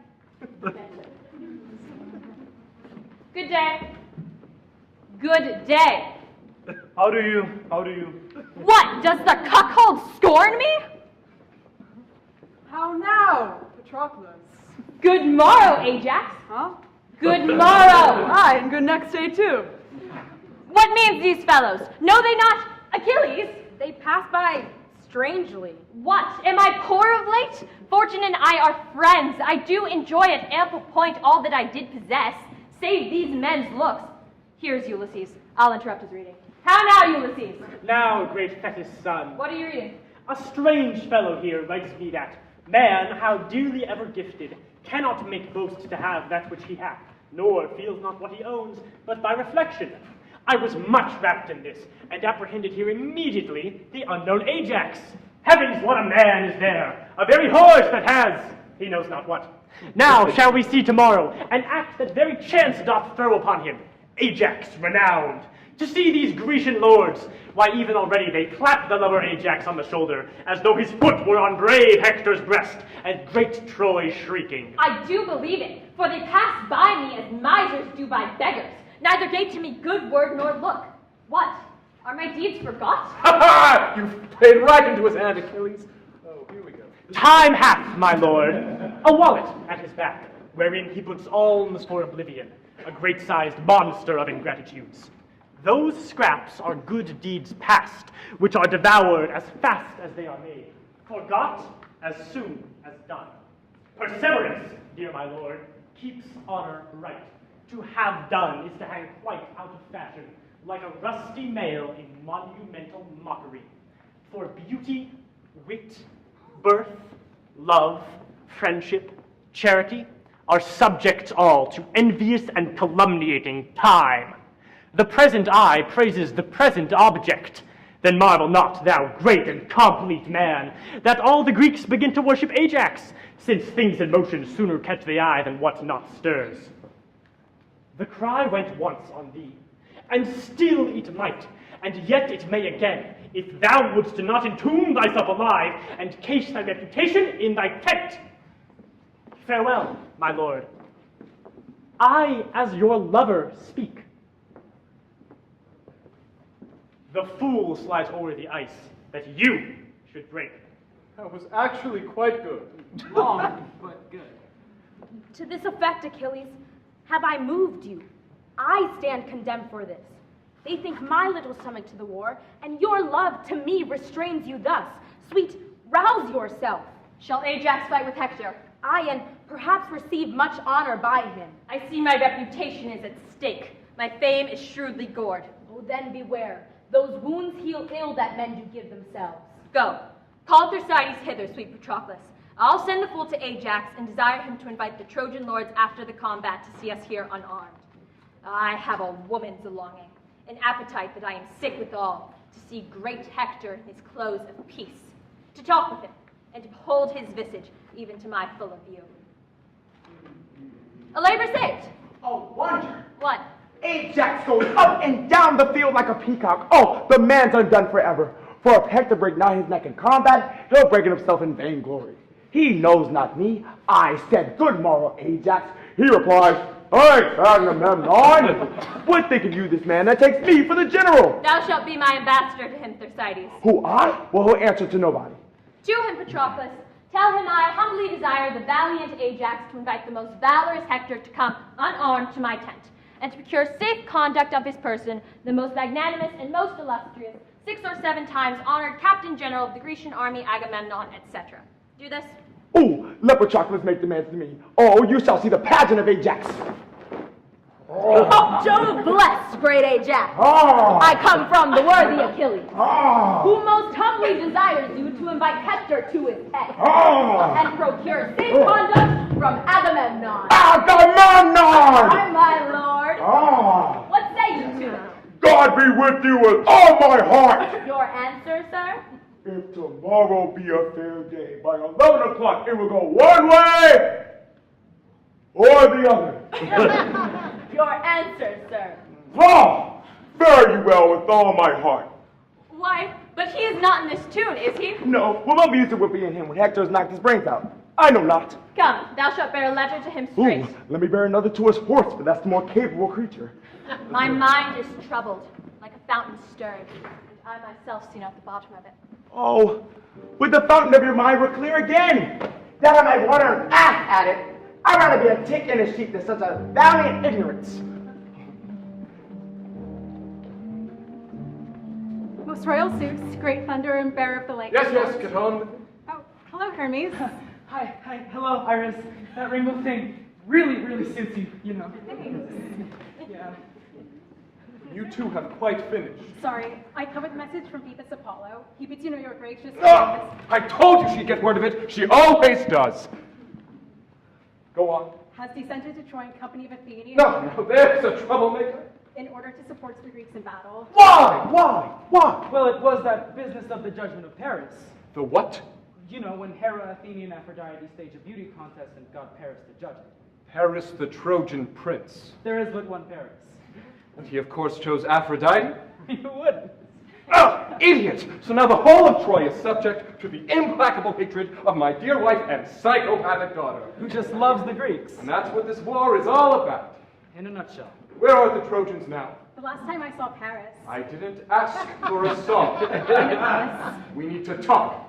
Good day. Good day. How do you? What, does the cuckold scorn me? How now, Patroclus? Good morrow, Ajax. Huh? Good morrow. Aye, and good next day too. What means these fellows? Know they not Achilles? They pass by strangely. What, am I poor of late? Fortune and I are friends. I do enjoy at ample point all that I did possess, save these men's looks. Here's Ulysses. I'll interrupt his reading. How now, Ulysses? Now, great Thetis' son, What are you reading? a strange fellow here writes me that man, how dearly ever gifted, cannot make boast to have that which he hath, nor feels not what he owns, but by reflection. I was much rapt in this, and apprehended here immediately the unknown Ajax. Heavens, what a man is there! A very horse that has, he knows not what. Now shall we see tomorrow an act that very chance doth throw upon him, Ajax renowned. To see these Grecian lords, why even already they clap the lover Ajax on the shoulder, as though his foot were on brave Hector's breast, and great Troy shrieking. I do believe it, for they passed by me as misers do by beggars, neither gave to me good word nor look. What? Are my deeds forgot? Ha ha! You've played right into his hand, Achilles. Oh, here we go. Time hath, my lord, a wallet at his back, wherein he puts alms for oblivion, a great-sized monster of ingratitudes. Those scraps are good deeds past, which are devoured as fast as they are made, forgot as soon as done. Perseverance, dear my lord, keeps honor right. To have done is to hang quite out of fashion, like a rusty mail in monumental mockery. For beauty, wit, birth, love, friendship, charity are subjects all to envious and calumniating time. The present eye praises the present object. Then marvel not, thou great and complete man, that all the Greeks begin to worship Ajax, since things in motion sooner catch the eye than what not stirs. The cry went once on thee, and still it might, and yet it may again, if thou wouldst not entomb thyself alive, and case thy reputation in thy tent. Farewell, my lord. I, as your lover, speak. The fool slides o'er the ice that you should break. That was actually quite good. Long, but good. To this effect, Achilles, have I moved you? I stand condemned for this. They think my little stomach to the war, and your love to me restrains you thus. Sweet, rouse yourself. Shall Ajax fight with Hector? Aye, and perhaps receive much honor by him. I see my reputation is at stake. My fame is shrewdly gored. Oh, then beware. Those wounds heal ill that men do give themselves. Go. Call Thersites hither, sweet Patroclus. I'll send the fool to Ajax and desire him to invite the Trojan lords after the combat to see us here unarmed. I have a woman's longing, an appetite that I am sick withal, to see great Hector in his clothes of peace, to talk with him, and to behold his visage, even to my full of view. A labor saved. Oh, wonder. What? Ajax goes up and down the field like a peacock. Oh, the man's undone forever. For if Hector break not his neck in combat, he'll break it himself in vainglory. He knows not me. I said, good morrow, Ajax. He replies, Hey, Agamemnon! What think of you, this man that takes me for the general? Thou shalt be my ambassador to him, Thersites. Who, I? Well, he'll answer to nobody. To him, Patroclus, tell him I humbly desire the valiant Ajax to invite the most valorous Hector to come unarmed to my tent, and to procure safe conduct of his person, the most magnanimous and most illustrious, 6 or 7 times honored Captain General of the Grecian army, Agamemnon, etc. Do this. Ooh, let Patroclus make demands to me. Oh, you shall see the pageant of Ajax. Oh, Jove bless great Ajax. Oh. I come from the worthy Achilles, Oh. who most humbly desires you to invite Hector to his tent, Oh. and procure safe conduct from Agamemnon. Agamemnon! Aye, my lord. Oh. What say you to it? God be with you with all my heart. Your answer, sir? If tomorrow be a fair day, by 11 o'clock it will go one way or the other. Your answer, sir. Oh, fare you well with all my heart. Why, but he is not in this tune, is he? No, what will be used to whipping in him when Hector has knocked his brains out? I know not. Come, thou shalt bear a letter to him straight. Ooh, let me bear another to his horse, for that's the more capable creature. My mind is troubled, like a fountain stirred, and I myself see not the bottom of it. Oh, would the fountain of your mind were clear again, that I might water and laugh at it. I'd rather be a tick in a sheep than such a valiant ignorance. Most royal Zeus, great thunder and bearer of the lake. Yes, yes, get on with it. Oh, hello, Hermes. Hi, hello, Iris. That rainbow thing really suits you, you know. Yeah. You two have quite finished. Sorry, I covered the message from Phoebus Apollo. He bids you know you're gracious. Ah, I told you she'd get word of it. She always does. Go on. Has descended to Troy in company of Athenians. No, there's a troublemaker. In order to support the Greeks in battle. Why? Why? Well, it was that business of the judgment of Paris. The what? You know, when Hera, Athene, and Aphrodite staged a beauty contest and got Paris to judge it. Paris the Trojan prince. There is but one Paris. And he, of course, chose Aphrodite. You wouldn't. Oh, idiot! So now the whole of Troy is subject to the implacable hatred of my dear wife and psychopathic daughter. Who just loves the Greeks. And that's what this war is all about. In a nutshell. Where are the Trojans now? The last time I saw Paris. I didn't ask for a song. We need to talk.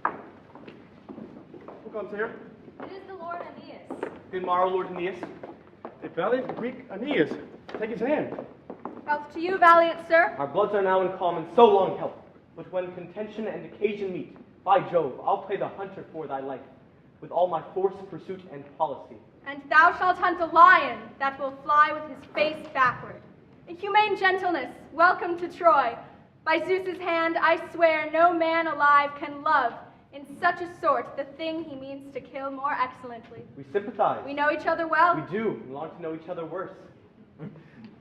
Who comes here? It is the Lord Aeneas. Good morrow, Lord Aeneas. The valiant Greek Aeneas. Take his hand. Health to you, valiant sir. Our bloods are now in common, so long held. But when contention and occasion meet, by Jove, I'll play the hunter for thy life, with all my force, pursuit, and policy. And thou shalt hunt a lion that will fly with his face backward. In humane gentleness, welcome to Troy. By Zeus's hand, I swear no man alive can love in such a sort the thing he means to kill more excellently. We sympathize. We know each other well. We do, and long to know each other worse.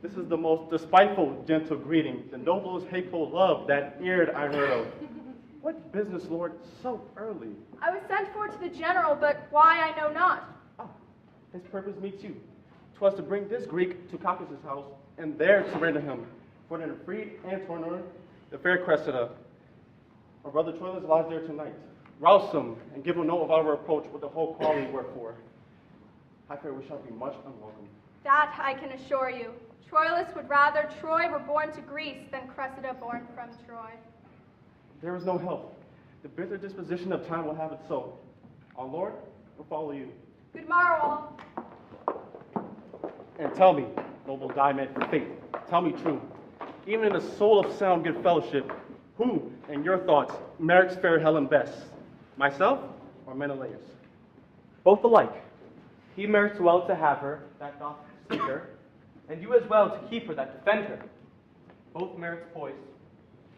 This is the most despiteful, gentle greeting, the noblest hateful love that eared I heard of. What business, Lord, so early? I was sent for to the general, but why I know not. His purpose meets you. 'Twas to bring this Greek to Caucasus' house, and there surrender him. For the freed Antenor, the fair Cressida. Our brother Troilus lies there tonight. Rouse him, and give him note of our approach with the whole calling wherefore. I fear we shall be much unwelcome. That I can assure you. Troilus would rather Troy were born to Greece than Cressida born from Troy. There is no help. The bitter disposition of time will have it so. Our Lord will follow you. Good morrow, all. And tell me, noble diamond for fate, tell me true, even in the soul of sound good fellowship, who, in your thoughts, merits fair Helen best? Myself or Menelaus? Both alike. He merits well to have her, that doth seek her, and you as well to keep her, that defend her. Both merits poise.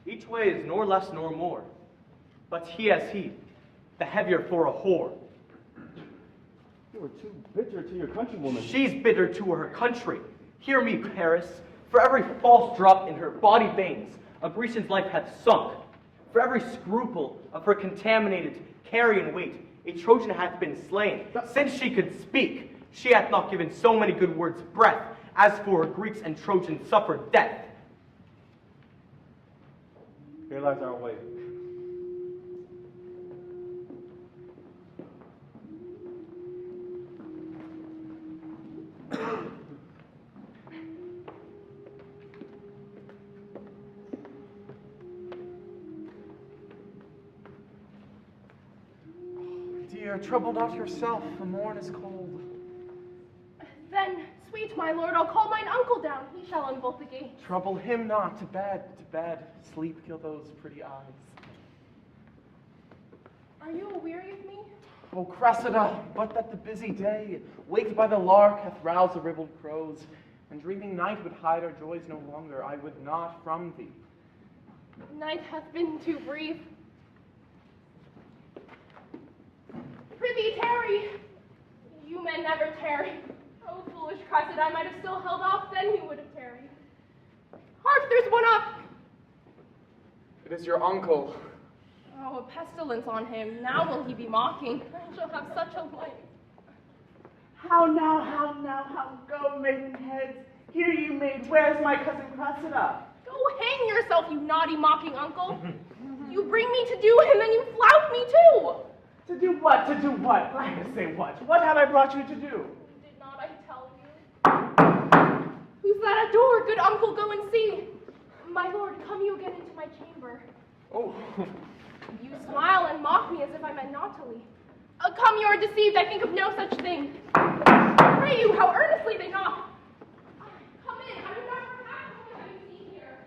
Each way is nor less nor more. But he as he, the heavier for a whore. You are too bitter to your countrywoman. She's bitter to her country. Hear me, Paris. For every false drop in her body veins, a Grecian's life hath sunk. For every scruple of her contaminated carrion weight, a Trojan hath been slain. Since she could speak, she hath not given so many good words breath, as for her Greeks and Trojans suffered death. Here lies our way. dear, trouble not yourself, the morn is cold. Then, sweet my lord, I'll call mine uncle down. He shall unbolt the gate. Trouble him not, to bed, sleep kill those pretty eyes. Are you aweary of me? O Cressida, but that the busy day, waked by the lark, hath roused the ribald crows, and dreaming night would hide our joys no longer, I would not from thee. Night hath been too brief. Prithee, tarry. You men never tarry. Oh, foolish Cressida, I might have still held off, then he would have tarried. Hark, there's one up. It is your uncle. Oh, a pestilence on him. Now will he be mocking. I shall have such a life. How now, how go, maidenheads? Here you maid, where's my cousin Cressida? Go hang yourself, you naughty mocking uncle. You bring me to do, and then you flout me too. To do what? To do what? Glad to say what? What have I brought you to do? Did not I tell you? Who's that at door? Good uncle, go and see. My lord, come you again into my chamber. Oh. You smile and mock me as if I meant not to leave. Come, you are deceived. I think of no such thing. Pray you, how earnestly they knock. Come in. I would not perhaps have you seen here.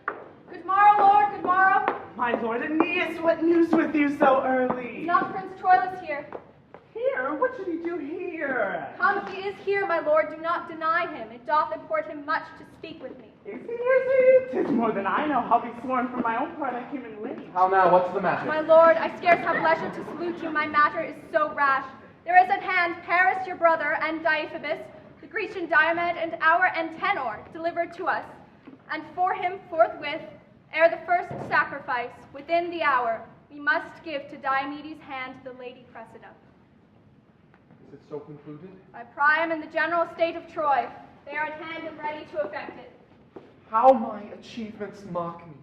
Good morrow, Lord, good morrow. My lord Aeneas, what news with you so early? Not Prince Troilus here. Here? What should he do here? Come, he is here, my lord. Do not deny him. It doth import him much to speak with me. Is he? 'Tis more than I know. I'll be sworn for my own part I came in late. How now, what's the matter? My lord, I scarce have leisure to salute you. My matter is so rash. There is at hand Paris, your brother, and Deiphobus, the Grecian Diomed, and our Antenor, delivered to us. And for him forthwith, ere the first sacrifice, within the hour, we must give to Diomedes' hand the lady Cressida. Is it so concluded? By Priam and the general state of Troy, they are at hand and ready to effect it. How my achievements mock me.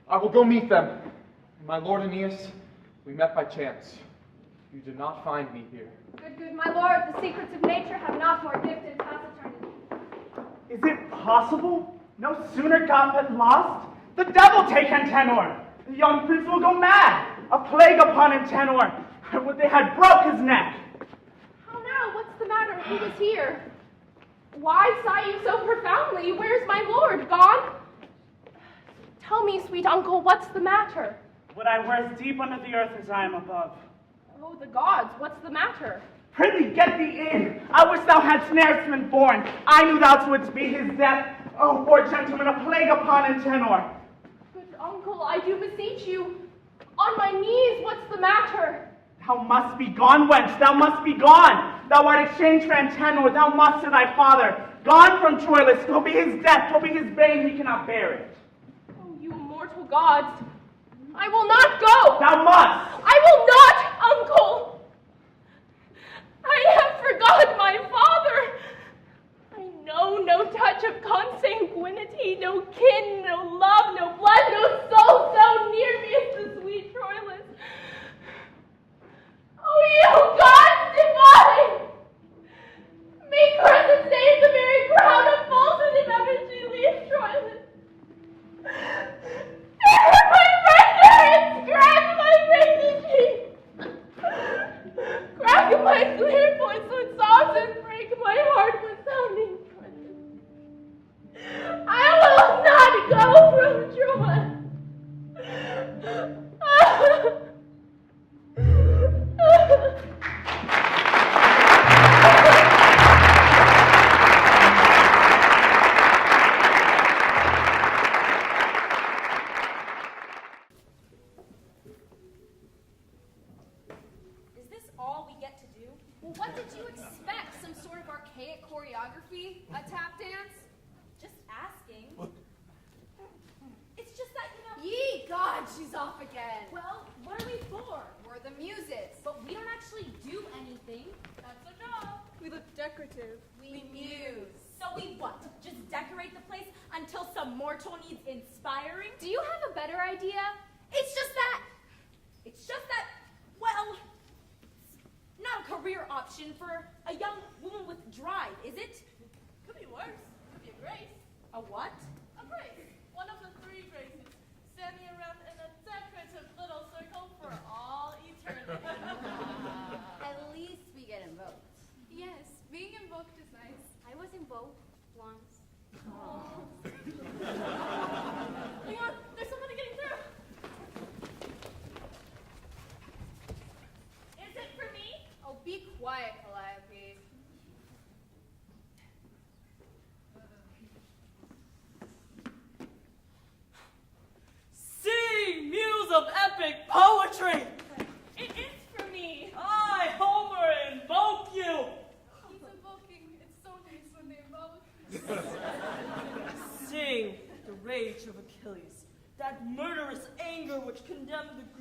I will go meet them. My lord Aeneas, we met by chance. You did not find me here. Good, my lord, the secrets of nature have not more gifted taciturnity. Is it possible? No sooner got but lost? The devil take Antenor! The young prince will go mad! A plague upon Antenor! Would they had broke his neck! How now? What's the matter? Who is here? Why sigh you so profoundly? Where's my lord? Gone? Tell me, sweet uncle, what's the matter? Would I were as deep under the earth as I am above. Oh, the gods, what's the matter? Prithee, get thee in! I wish thou hadst ne'er been born. I knew thou wouldst be his death. Oh, poor gentleman, a plague upon Antenor. Good uncle, I do beseech you. On my knees, what's the matter? Thou must be gone, wench, thou must be gone. Thou art exchanged for Antenor, thou must to thy father. Gone from Troilus, 'twill be his death, 'twill be his bane, he cannot bear it. Oh, you immortal gods. I will not go. Thou must. I will not, uncle. I have forgot my father. I know no touch of consanguinity, no kin, no love, no blood, no soul so near me as the sweet Troilus. Oh, you gods divine! May Crescent save the very crown of falsehood if ever she leaves Troilus. Tear my render and scratch my crazy cheek. Crack my clear voice with sobs and break my heart with sounding treasures. I will not go from Troy. Is this all we get to do? Well, what did you expect? Some sort of archaic choreography? A tap dance? Just asking. It's just that, Yee, God, she's off again. Well, what are we for? We're the Muses. But we don't actually do anything. That's our job. We look decorative. We muse. So we what? Just decorate the place until some mortal needs inspiring? Do you have a better idea? It's just that, well, not a career option for a young woman with drive, is it? Could be worse. Could be a grace. A what? A grace. One of the three graces. Standing around in a decorative little circle for all eternity.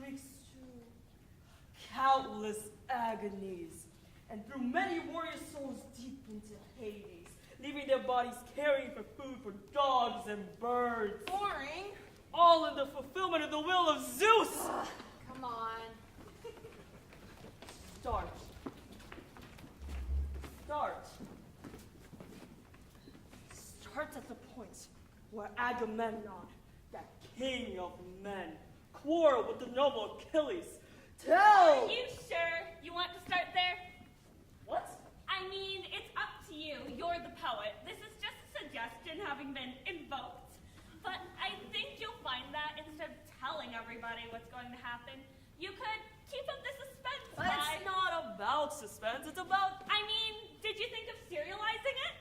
Greeks to countless agonies, and threw many warrior souls deep into Hades, leaving their bodies carrying for food for dogs and birds. Boring. All in the fulfillment of the will of Zeus. Come on. Start. Starts at the point where Agamemnon, that king of men, quarreled with the noble Achilles. Tell! Are you sure you want to start there? What? I mean, it's up to you. You're the poet. This is just a suggestion having been invoked. But I think you'll find that instead of telling everybody what's going to happen, you could keep up the suspense by... It's not about suspense, it's about... I mean, did you think of serializing it?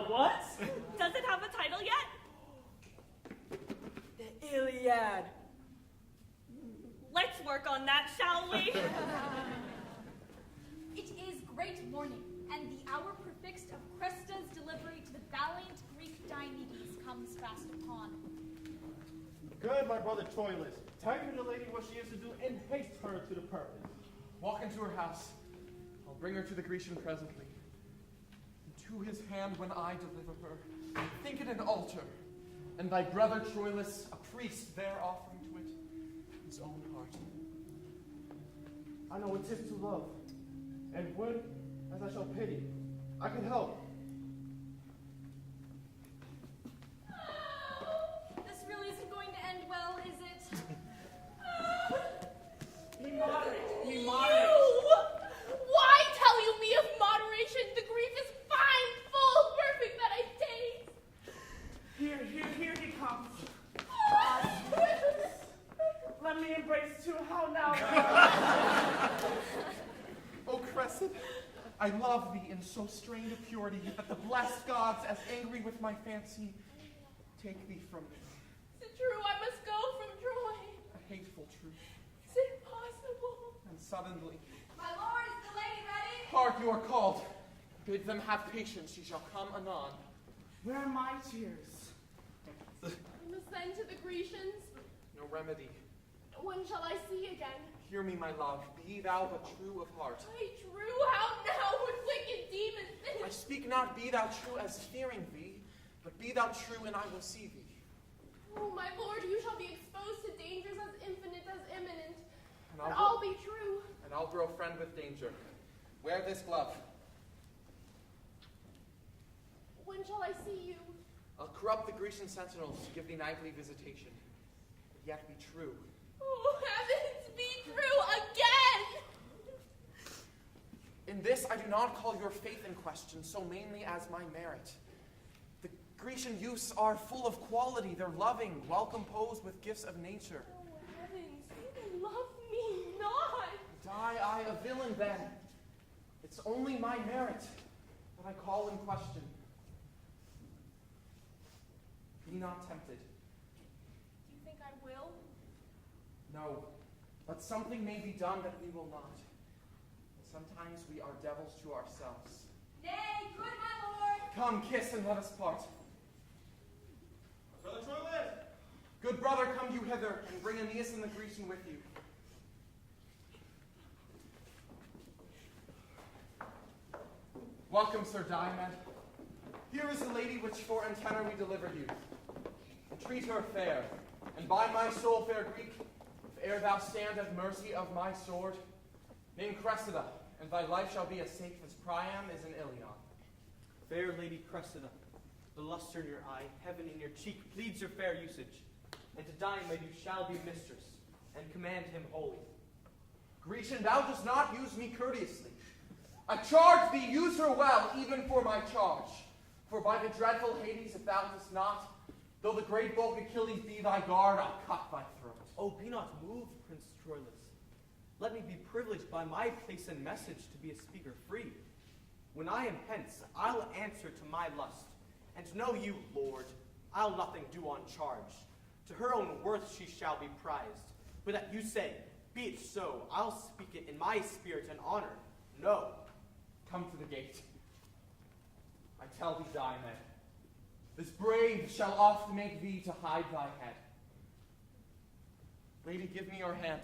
What? Does it have a title yet? The Iliad. Let's work on that, shall we? It is great morning, and the hour prefixed of Cressida's delivery to the valiant Greek Diomedes comes fast upon. Good, my brother Troilus. Tell the lady what she is to do and haste her to the purpose. Walk into her house. I'll bring her to the Grecian presently. And to his hand when I deliver her, think it an altar, and thy brother Troilus a priest there offering to it his own heart. I know what 'tis to love, and when, as I shall pity, I can help. This really isn't going to end well, is it? Be moderate. Be You! moderate. Why tell you me of moderation? The grief is fine, full, perfect that I taste. Here he comes. Let me embrace too. How now? O Cressid, I love thee in so strained a purity that the blessed gods, as angry with my fancy, take thee from me. Is it true I must go from Troy? A hateful truth. Is it possible? And suddenly, My lord, is the lady ready? hark, you are called. Bid them have patience, she shall come anon. Where are my tears? I must send to the Grecians. No remedy. When shall I see again? Hear me, my love, be thou but true of heart. I true, how now would wicked demons think? I speak not be thou true as fearing thee, but be thou true and I will see thee. Oh, my lord, you shall be exposed to dangers as infinite as imminent. And But I'll be true. And I'll grow friend with danger. Wear this glove. When shall I see you? I'll corrupt the Grecian sentinels to give thee nightly visitation. But yet be true. Oh, heavens, be true again! In this I do not call your faith in question so mainly as my merit. The Grecian youths are full of quality. They're loving, well composed with gifts of nature. Oh, heavens, you love me not. Die I a villain then. It's only my merit that I call in question. Be not tempted. Do you think I will? No, but something may be done that we will not. Sometimes we are devils to ourselves. Nay, good my lord. Come, kiss, and let us part. Brother Troilus! Good brother, come you hither, and bring Aeneas and the Grecian with you. Welcome, Sir Diomed. Here is the lady which for antenor we delivered you. Entreat her fair, and by my soul, fair Greek, if e'er thou stand at mercy of my sword, name Cressida, and thy life shall be as safe as Priam is in Ilion. Fair Lady Cressida, the luster in your eye, heaven in your cheek pleads your fair usage, and to Diomed you shall be mistress, and command him wholly. Grecian, thou dost not use me courteously. I charge thee, use her well, even for my charge. For by the dreadful Hades, if thou dost not, though the great bulk Achilles be thy guard, I'll cut thy throat. Oh, be not moved, Prince Troilus. Let me be privileged by my place and message to be a speaker free. When I am hence, I'll answer to my lust. And to know you, Lord, I'll nothing do on charge. To her own worth she shall be prized. But that you say, be it so, I'll speak it in my spirit and honor. No. Come to the gate. I tell thee, Diomed, this brave shall oft make thee to hide thy head. Lady, give me your hand,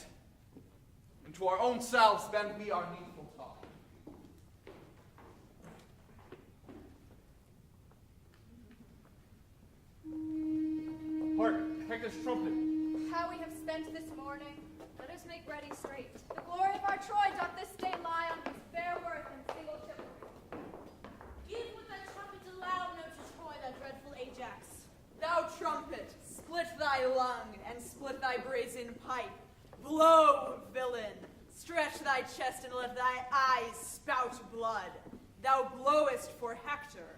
and to our own selves bend we our needful talk. Hark, Hector's trumpet. How we have spent this morning, let us make ready straight. The glory of our Troy doth this day lie on whose fair worth and single chivalry. Give with thy trumpet a loud note to Troy, that dreadful Ajax. Thou trumpet, split thy lung and split thy brazen pipe. Blow, villain, stretch thy chest and let thy eyes spout blood. Thou blowest for Hector.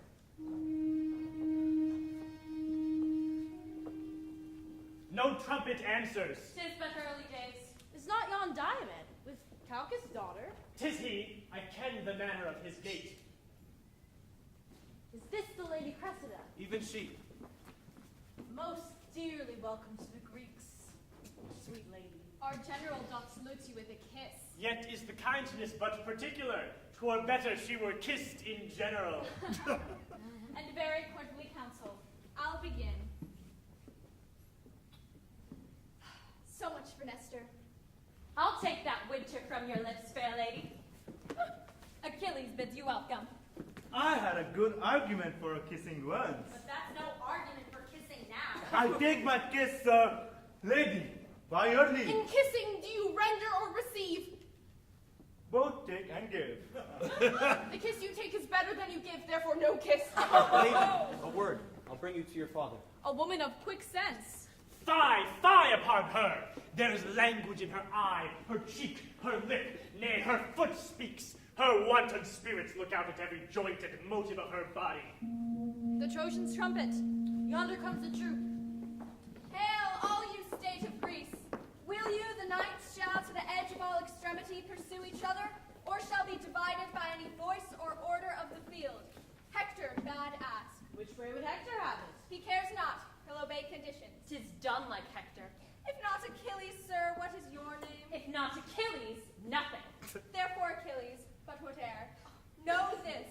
No trumpet answers. 'Tis but early days. Is not yon Diomed with Calchas' daughter? 'Tis he. I ken the manner of his gait. Is this the Lady Cressida? Even she. Most dearly welcome to the Greeks, sweet lady. Our general doth salute you with a kiss. Yet is the kindness but particular. 'Twere better she were kissed in general. And very courtly counsel. I'll begin. So much for Nestor. I'll take that winter from your lips, fair lady. Achilles bids you welcome. I had a good argument for kissing once. But that's no argument for kissing now. I take my kiss, lady, by your leave. In kissing, do you render or receive? Both take and give. The kiss you take is better than you give, therefore no kiss. Lady, a word. I'll bring you to your father. A woman of quick sense. Thigh, thigh upon her! There is language in her eye, her cheek, her lip, nay, her foot speaks. Her wanton spirits look out at every joint and motive of her body. The Trojan's trumpet. Yonder comes the troop. Hail, all you state of Greece! Will you, the knights, shall to the edge of all extremity pursue each other, or shall be divided by any voice or order of the field? Hector bade ask. Which way would Hector have it? He cares not, he'll obey conditions. 'Tis done like Hector. If not Achilles, sir, what is your name? If not Achilles, nothing. Therefore Achilles, but whate'er. Know this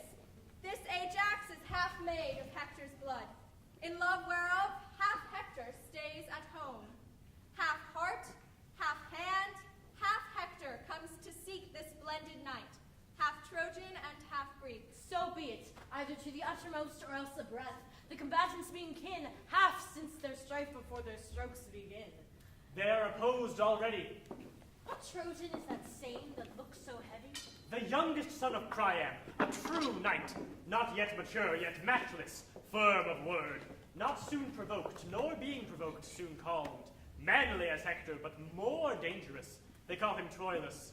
Ajax is half made of Hector's blood, in love whereof half Hector stays at home. Half heart, half hand, half Hector comes to seek this blended night, half Trojan and half Greek. So be it, either to the uttermost or else a breath. The combatants being kin, half since their strife before their strokes begin. They are opposed already. What Trojan is that same that looks so heavy? The youngest son of Priam, a true knight, not yet mature, yet matchless, firm of word, not soon provoked, nor being provoked soon calmed, manly as Hector, but more dangerous. They call him Troilus.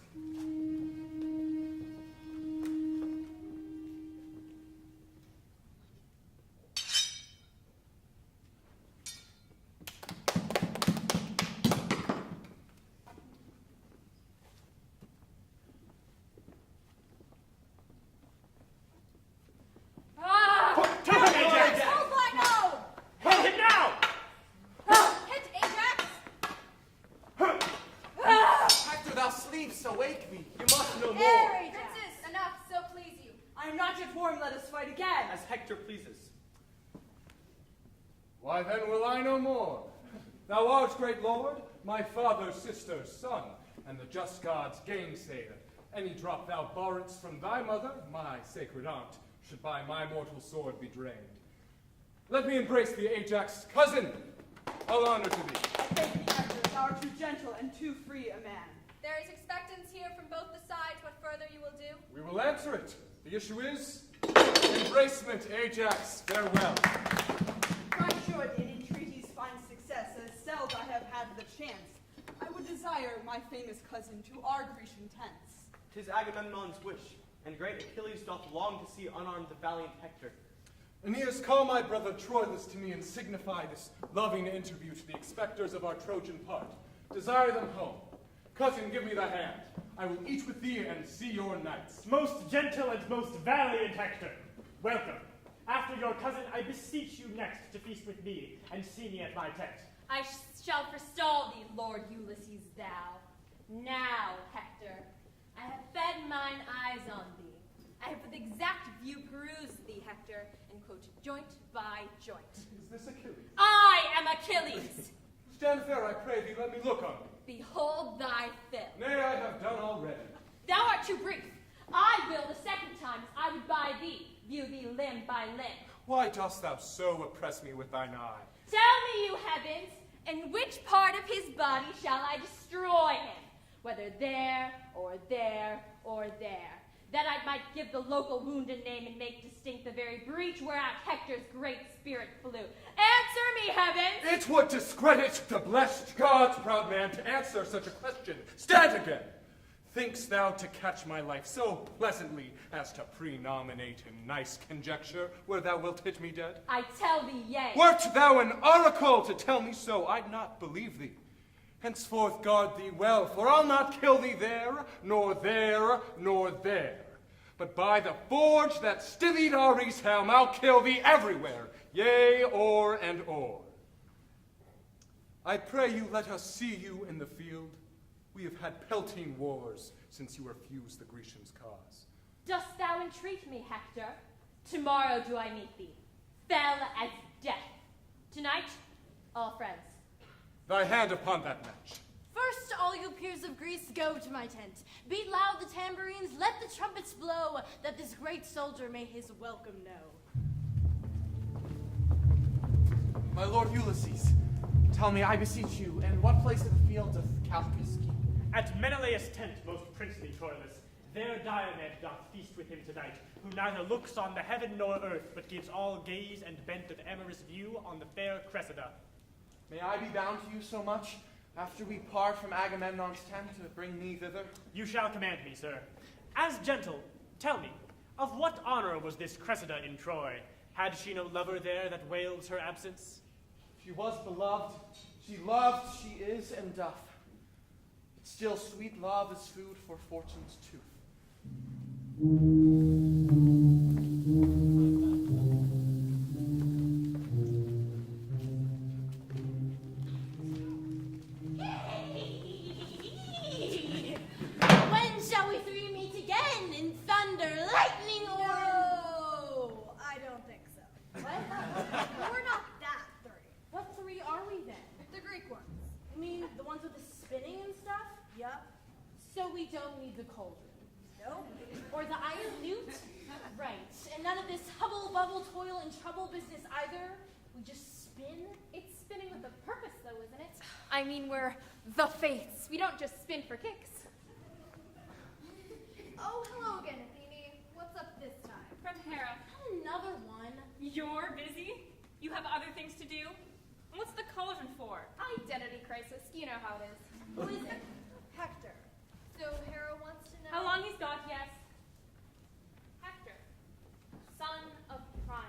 Why then will I no more? Thou art, great lord, my father's sister's son, and the just god's gainsayer. Any drop thou borrowedst from thy mother, my sacred aunt, should by my mortal sword be drained. Let me embrace thee, Ajax, cousin. All honor to thee. I thank thee, Hector, thou art too gentle and too free a man. There is expectance here from both the sides. What further you will do? We will answer it. The issue is embracement, Ajax. Farewell. Pride should in entreaties find success, as seld I have had the chance. I would desire my famous cousin to our Grecian tents. 'Tis Agamemnon's wish, and great Achilles doth long to see unarmed the valiant Hector. Aeneas, call my brother Troilus to me and signify this loving interview to the expectors of our Trojan part. Desire them home. Cousin, give me thy hand. I will eat with thee and see your knights. Most gentle and most valiant Hector, welcome. After your cousin, I beseech you next to feast with me and see me at my tent. I shall forestall thee, Lord Ulysses, thou. Now, Hector, I have fed mine eyes on thee. I have with exact view perused thee, Hector, and quote joint by joint. Is this Achilles? I am Achilles! Stand fair, I pray thee, let me look on thee. behold thy fill. Nay, I have done already. Thou art too brief. I will the second time, as I would by thee, view thee limb by limb. Why dost thou so oppress me with thine eye? Tell me, you heavens, in which part of his body shall I destroy him? Whether there, or there, or there. That I might give the local wound a name and make distinct the very breach whereat Hector's great spirit flew. Answer me, heavens! It would discredit the blessed gods, proud man, to answer such a question. Stand again! Think'st thou to catch my life so pleasantly as to prenominate in nice conjecture where thou wilt hit me dead? I tell thee, yea. Wert thou an oracle to tell me so, I'd not believe thee. Henceforth guard thee well, for I'll not kill thee there, nor there, nor there. But by the forge that styvied Ari's helm, I'll kill thee everywhere, yea, or and or. I pray you let us see you in the field. We have had pelting wars since you refused the Grecians' cause. Dost thou entreat me, Hector? Tomorrow do I meet thee, fell as death. Tonight, all friends. Thy hand upon that match. First, all you peers of Greece, go to my tent. Beat loud the tambourines, let the trumpets blow, that this great soldier may his welcome know. My lord Ulysses, tell me, I beseech you, in what place of the field doth Calchas keep? At Menelaus' tent, most princely Troilus. There Diomed doth feast with him tonight, who neither looks on the heaven nor earth, but gives all gaze and bent of amorous view on the fair Cressida. May I be bound to you so much, after we part from Agamemnon's tent, to bring me thither? You shall command me, sir. As gentle, tell me, of what honor was this Cressida in Troy? Had she no lover there that wails her absence? She was beloved, she loved, she is, and doth. But still sweet love is food for fortune's tooth. When shall we three meet again in thunder, lightning, or... No, I don't think so. What? We're not that three. What three are we then? The Greek ones. I mean, the ones with the spinning and stuff? Yup. So we don't need the cauldron. Nope. Or the iron lute? Right. And none of this hubble-bubble, toil, and trouble business either? We just spin? It's spinning with a purpose, though, isn't it? I mean, we're the Fates. We don't just spin for kicks. Oh, hello again, Athene. What's up this time? From Hera. Another one. You're busy? You have other things to do? What's the cauldron for? Identity crisis. You know how it is. Who is it? Hector. So Hera wants to know... How long he's got, yes. Hector, son of Priam,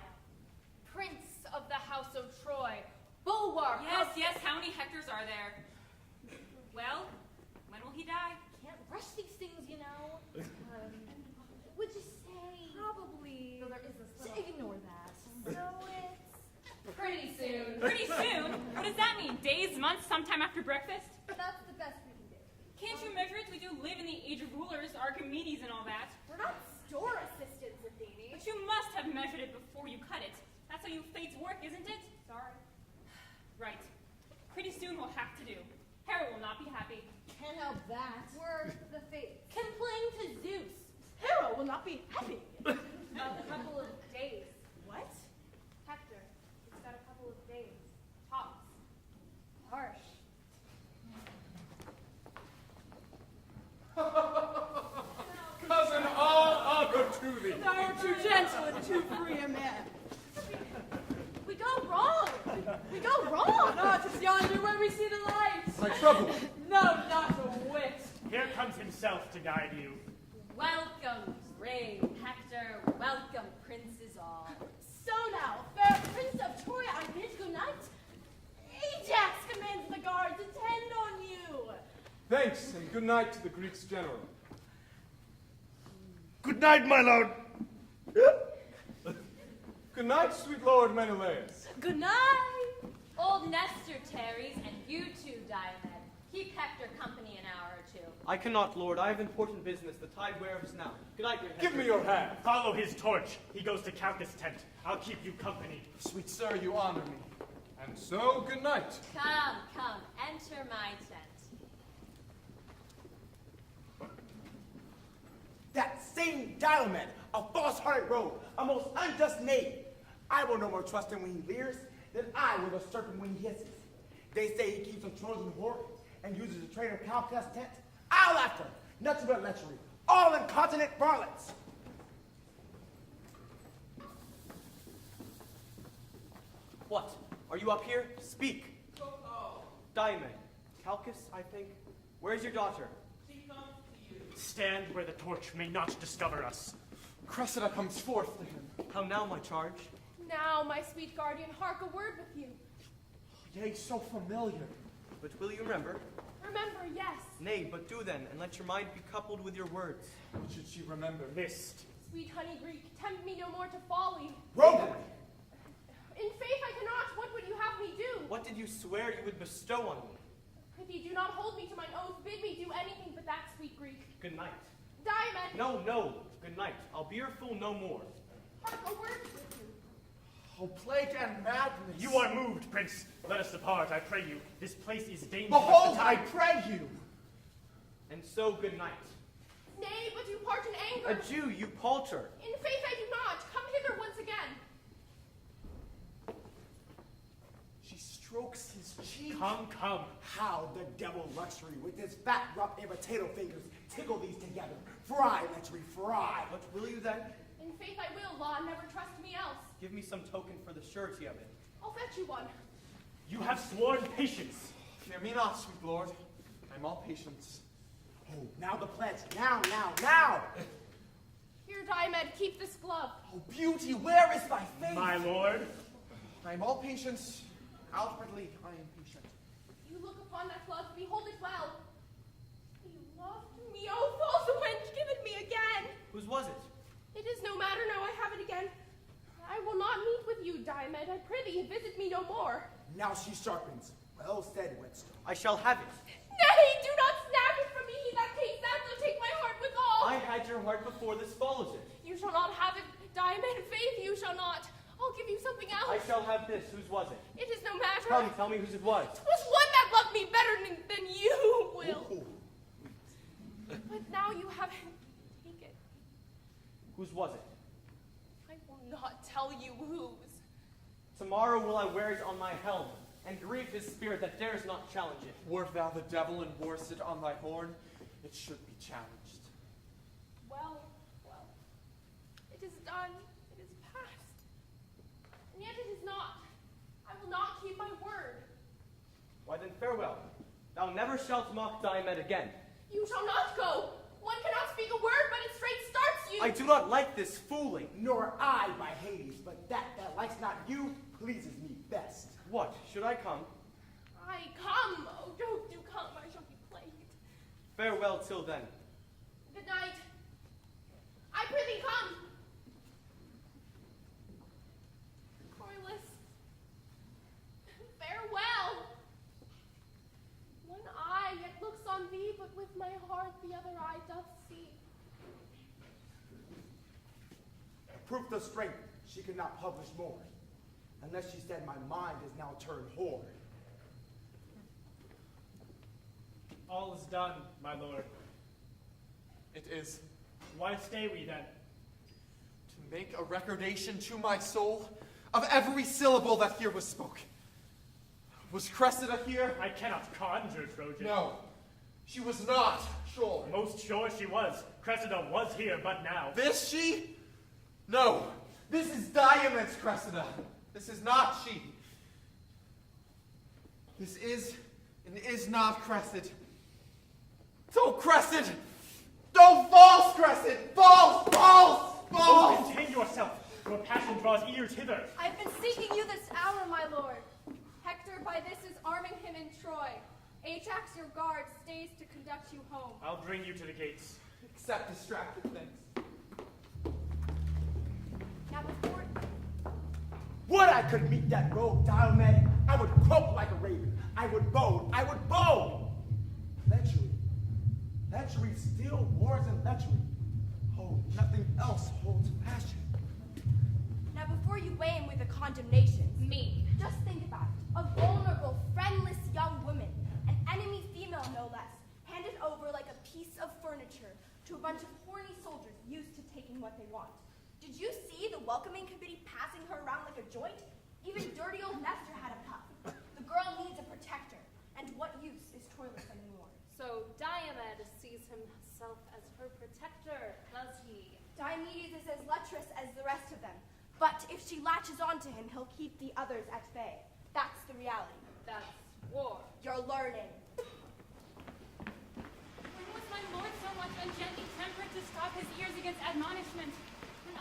Prince of the House of Troy. Bulwark. Yes, how many Hectors are there? Well, when will he die? Can't rush these things, you know. Would you say... Probably... No, there is a... So ignore that. So it's... Pretty soon. Pretty soon? What does that mean? Days, months, sometime after breakfast? That's the best we can do. Can't you measure it? We do live in the age of rulers, Archimedes and all that. We're not store assistants, Athene. But you must have measured it before you cut it. That's how you fates work, isn't it? Sorry. Right. Pretty soon we'll have to do. Hera will not be happy. Can't help that. We're the Fates. Complain to Zeus. Hera will not be happy. A couple of days. What? Hector, it's got a couple of days. Tops. Harsh. Cousin, all honor to thee. Thou art too gentle and too free a man. We go wrong. We go wrong. Not as yonder where we see the light. My trouble. No, not a whit. Here comes himself to guide you. Welcome, brave Hector. Welcome, princes all. So now, fair Prince of Troy, I bid good night. Ajax commands the guards, attend on you. Thanks, and good night to the Greeks' general. Good night, my lord. Good night, sweet Lord Menelaus. Good night. Old Nestor tarries, and you too, Diomed. Keep Hector company an hour or two. I cannot, lord. I have important business. The tide wears now. Good night, great Give me your hand. Follow his torch. He goes to Calchas' tent. I'll keep you company. Sweet sir, you honor me. And so, good night. Come, enter my tent. Satan Diomed, a false-hearted rogue, a most unjust knave. I will no more trust him when he leers than I will the serpent when he hisses. They say he keeps a Trojan whore and uses a traitor Calchas tent. I'll after him, nothing but lechery, all incontinent varlets. What? Are you up here? Speak. Diamond. Calchas, I think. Where's your daughter? Stand where the torch may not discover us. Cressida comes forth to him. How now, my charge? Now, my sweet guardian, hark a word with you. Yea, so familiar. But will you remember? Remember, yes. Nay, but do then, and let your mind be coupled with your words. What should she remember? List. Sweet honey Greek, tempt me no more to folly. Roguery! In faith I cannot. What would you have me do? What did you swear you would bestow on me? Prithee, do not hold me to mine oath. Bid me do anything but that, sweet Greek. Good night. Diamond! No, no. Good night. I'll be your fool no more. Hark a word with you. Oh, plague and madness. You are moved, Prince. Let us depart, I pray you. This place is dangerous. Behold, I pray you. And so, good night. Nay, but you part in anger. Adieu, you palter. In faith I do not. Come hither once again. She strokes his cheek. Come, come. How the devil luxury with his fat, rough, and potato fingers tickle these together. Fry, lechery, fry. What will you then? In faith I will, law, never trust me else. Give me some token for the surety of it. I'll fetch you one. You have sworn patience. Fear me not, sweet lord. I'm all patience. Oh, now the pledge. Now, now, now. Here, Diomed, keep this glove. Oh, beauty, where is thy faith? My lord. I am all patience. Outwardly, I am patient. You look upon that glove, behold it well. You loved me, oh false wench, give it me again. Whose was it? It is no matter, now I have it again. I will not meet with you, Diomed. I prithee, visit me no more. Now she sharpens. Well said, Whetstone. I shall have it. Nay, do not snatch it from me. He that takes that will take my heart withal. I had your heart before this follows it. You shall not have it, Diomed. Faith, you shall not. I'll give you something else. I shall have this. Whose was it? It is no matter. Come, tell me whose it was. 'Twas one that loved me better than you will. But now you have it. Take it. Whose was it? I will not tell you whose. Tomorrow will I wear it on my helm, and grieve his spirit that dares not challenge it. Wert thou the devil and worst it on thy horn, it should be challenged. Well, it is done. It is past. And yet it is not. I will not keep my word. Why then farewell. Thou never shalt mock Diomed again. You shall not go. One cannot speak a word, but it straight starts you. I do not like this fooling. Nor I, by Hades, but that likes not you pleases me best. What? Should I come? I come. Oh, don't do come. I shall be plagued. Farewell till then. Good night. I prithee come. Corylus. Farewell. One eye yet looks on thee, but with my heart the other eye doth see. Proof the strength she could not publish more, unless she said my mind is now turned whore. All is done, my lord. It is. Why stay we then? To make a recordation to my soul of every syllable that here was spoke. Was Cressida here? I cannot conjure, Trojan. No, she was not, sure. Most sure she was. Cressida was here, but now. This she? No, this is Diomed's Cressida. This is not she. This is and is not Cressid. So Cressid! No, false Cressid! False! False! False! Oh, contain yourself. Your passion draws ears hither. I've been seeking you this hour, my lord. Hector by this is arming him in Troy. Ajax, your guard, stays to conduct you home. I'll bring you to the gates. Except distracted things. Now before... Would I could meet that rogue Diomed, I would croak like a raven. I would bow. Lechery. Lechery still wars and lechery. Oh, nothing else holds passion. Now before you weigh him with a condemnation, Me. just think about it. A vulnerable, friendless young woman, an enemy female no less, handed over like a piece of furniture to a bunch of horny soldiers used to taking what they want. Did you see the welcoming committee passing her around like a joint? Even dirty old Nestor had a puff. The girl needs a protector. And what use is Troilus anymore? So Diomed sees himself as her protector, does he? Diomedes is as lecherous as the rest of them. But if she latches onto him, he'll keep the others at bay. That's the reality. That's war. You're learning. When was my lord so much ungently tempered to stop his ears against admonishment? An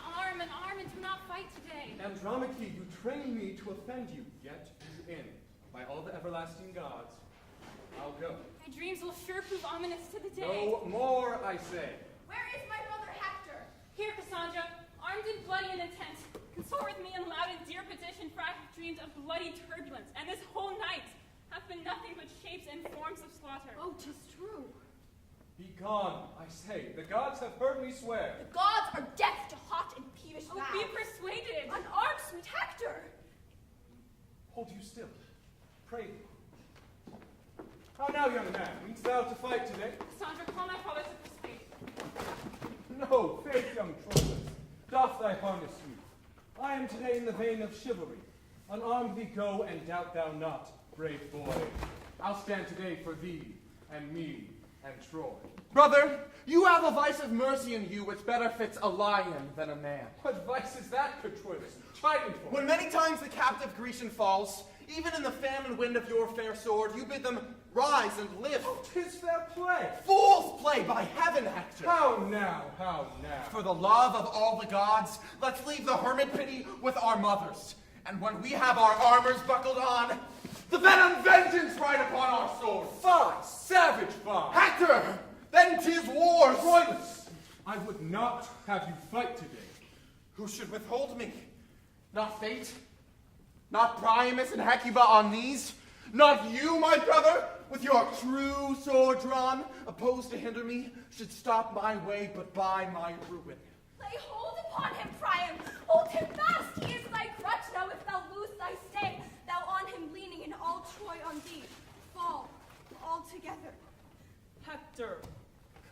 arm, and do not fight today. Andromache, you train me to offend you, yet you in. By all the everlasting gods, I'll go. My dreams will sure prove ominous to the day. No more, I say. Where is my brother Hector? Here, Cassandra, armed and bloody and intent. Consort with me in loud and dear petition, for I have dreamed of bloody turbulence, and this whole night hath been nothing but shapes and forms of slaughter. Oh, 'tis true. Be gone, I say. The gods have heard me swear. The gods are deaf to hot and peevish Oh, vows. be persuaded. Unarmed, sweet Hector. Hold you still. Pray. How now, young man? Meanst thou to fight today? Cassandra, call my father to persuade. No, faith, young Troilus. Doff thy harness youth. I am today in the vein of chivalry. Unarmed thee go, and doubt thou not, brave boy. I'll stand today for thee, and me, and Troy. Brother, you have a vice of mercy in you which better fits a lion than a man. What vice is that, good Troilus? Chiding for. When many times the captive Grecian falls, even in the famine wind of your fair sword, you bid them rise and live. Oh, 'tis fair play. Fool's play, by heaven, Hector. How now, how now? For the love of all the gods, let's leave the hermit pity with our mothers. And when we have our armors buckled on, the venom vengeance right upon our swords. Fie, savage fie. Hector, then 'tis war. Troilus, I would not have you fight today. Who should withhold me? Not fate? Not Priamus and Hecuba on knees? Not you, my brother, with your true sword drawn, opposed to hinder me, should stop my way but by my ruin. Lay hold upon him, Priam. Hold him fast. He is thy crutch. Now if thou lose thy stay, thou on him leaning, and all Troy on thee, fall altogether. Hector,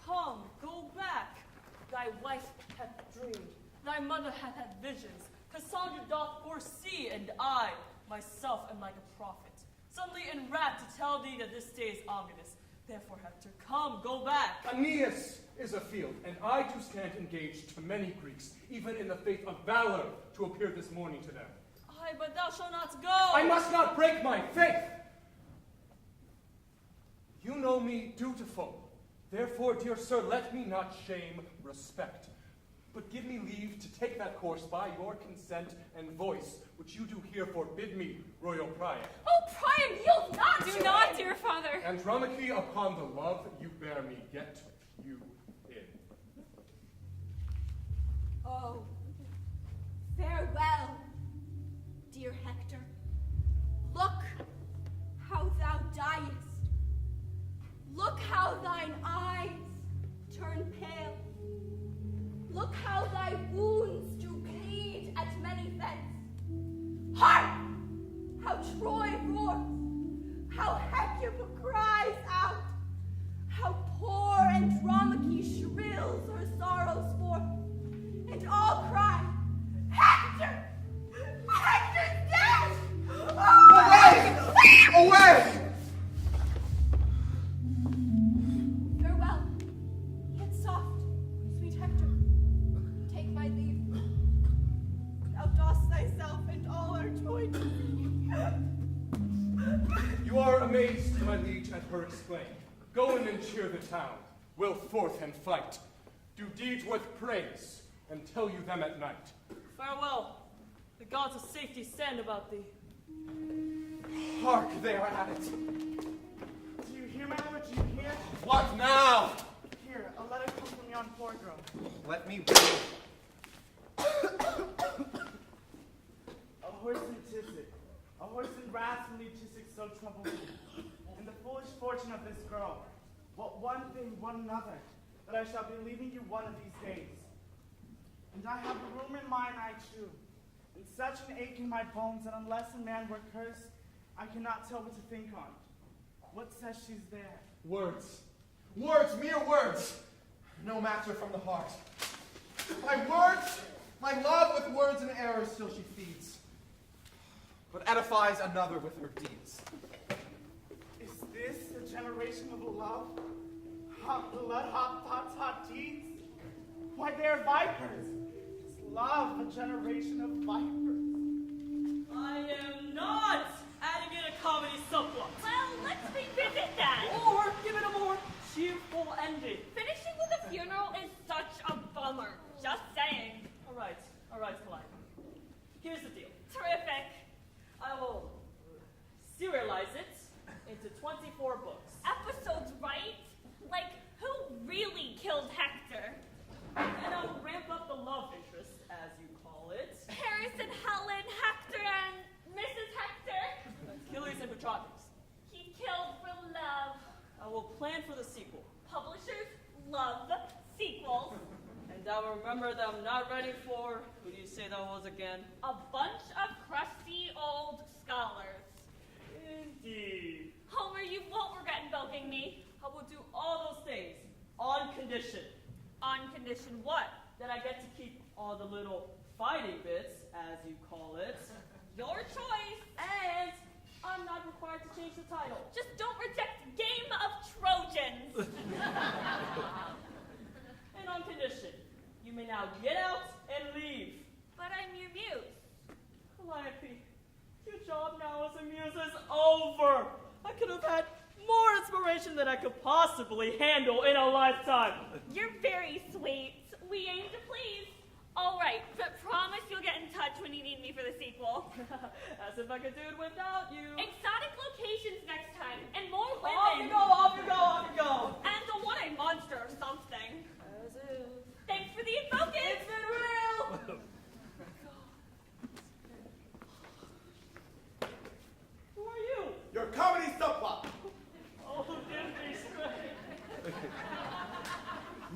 come, go back. Thy wife hath dreamed, thy mother hath had visions. Cassandra doth foresee, and I, myself, am like a prophet, suddenly enwrapped to tell thee that this day is ominous. Therefore, Hector, come, go back. Aeneas is afield, and I too stand engaged to many Greeks, even in the faith of valor, to appear this morning to them. Aye, but thou shalt not go. I must not break my faith. You know me dutiful. Therefore, dear sir, let me not shame respect, but give me leave to take that course by your consent and voice, which you do here forbid me, royal Priam. Oh, Priam, yield not Do to not, him. dear father. Andromache, upon the love you bear me, get you in. Oh, farewell, dear Hector. Look how thou diest. Look how thine eyes turn pale. Look how thy wounds do bleed at many vents. Hark! How Troy roars, how Hecuba cries out, how poor Andromache shrills her sorrows forth, and all cry, Hector! Hector's dead! Away! Away! Farewell, yet soft, sweet Hector. Take my leave. Thou dost thyself and all are joined. You are amazed, my liege, at her exclaim. Go in and cheer the town. We'll forth and fight. Do deeds worth praise, and tell you them at night. Farewell. The gods of safety stand about thee. Hark, they are at it. Do you hear, my lord? Do you hear? What now? Here, a letter comes from yon poor girl. Let me read. A horse in Tisset, a horse in wrath from Tisset so troubled me, and the foolish fortune of this girl. What one thing, one another, that I shall be leaving you one of these days. And I have a room in mine eye too, and such an ache in my bones that unless a man were cursed, I cannot tell what to think on. What says she's there? Words. Words, mere words. No matter from the heart. My love with words and errors still she feeds, but edifies another with her deeds. Is this a generation of love? Hot blood, hot thoughts, hot deeds? Why, they are vipers. Is love a generation of vipers? I am not adding in a comedy subplot. Well, let's revisit that. Or give it a more cheerful ending. Finishing with a funeral is such a bummer. Just saying. All right, Clyde. Here's the deal. Terrific. I will serialize it into 24 books. Episodes, right? Like, who really killed Hector? And I will ramp up the love interest, as you call it. Paris and Helen, Hector and Mrs. Hector. Achilles and Patroclus. He killed for love. I will plan for the sequel. Publishers love sequels. And I will remember that I'm not ready for, who do you say that was again? A bunch of crusty old scholars. Indeed. Homer, you won't regret invoking me. I will do all those things on condition. On condition what? That I get to keep all the little fighting bits, as you call it. Your choice. And I'm not required to change the title. Just don't reject Game of Trojans. And on condition, you may now get out and leave. But I'm your muse. Calliope, your job now as a muse is over. I could have had more inspiration than I could possibly handle in a lifetime. You're very sweet. We aim to please. All right, but promise you'll get in touch when you need me for the sequel. As if I could do it without you. Exotic locations next time, and more women. Off you go, off you go, off you go. And a one-eyed monster or something. As if. Thanks for the focus. It's been real. Who are you? Your comedy subplot. Oh, Disney straight.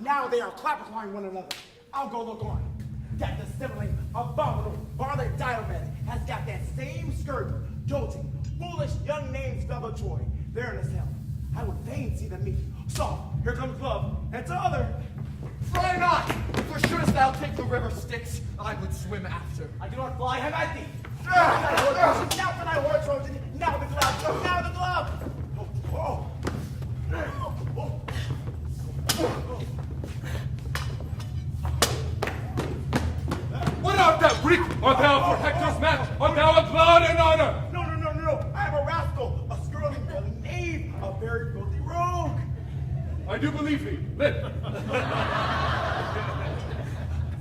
Now they are clapping one another. I'll go look on. That dissembling, abominable varlet Diomed has got that same skirt, jolting, foolish young name spell of Troy there in his hell. I would fain see them meet. So, here comes love, and to other. Try not, for shouldst thou take the river Styx, I would swim after. I do not fly, have at thee. Now for thy war, Trojan, now the glove, now the glove. Oh, oh. What art thou, Greek? Art thou for Hector's match? Art thou a cloud in honor? No. I am a rascal, a skirling, belly knave, a very filthy rogue. I do believe thee. Live.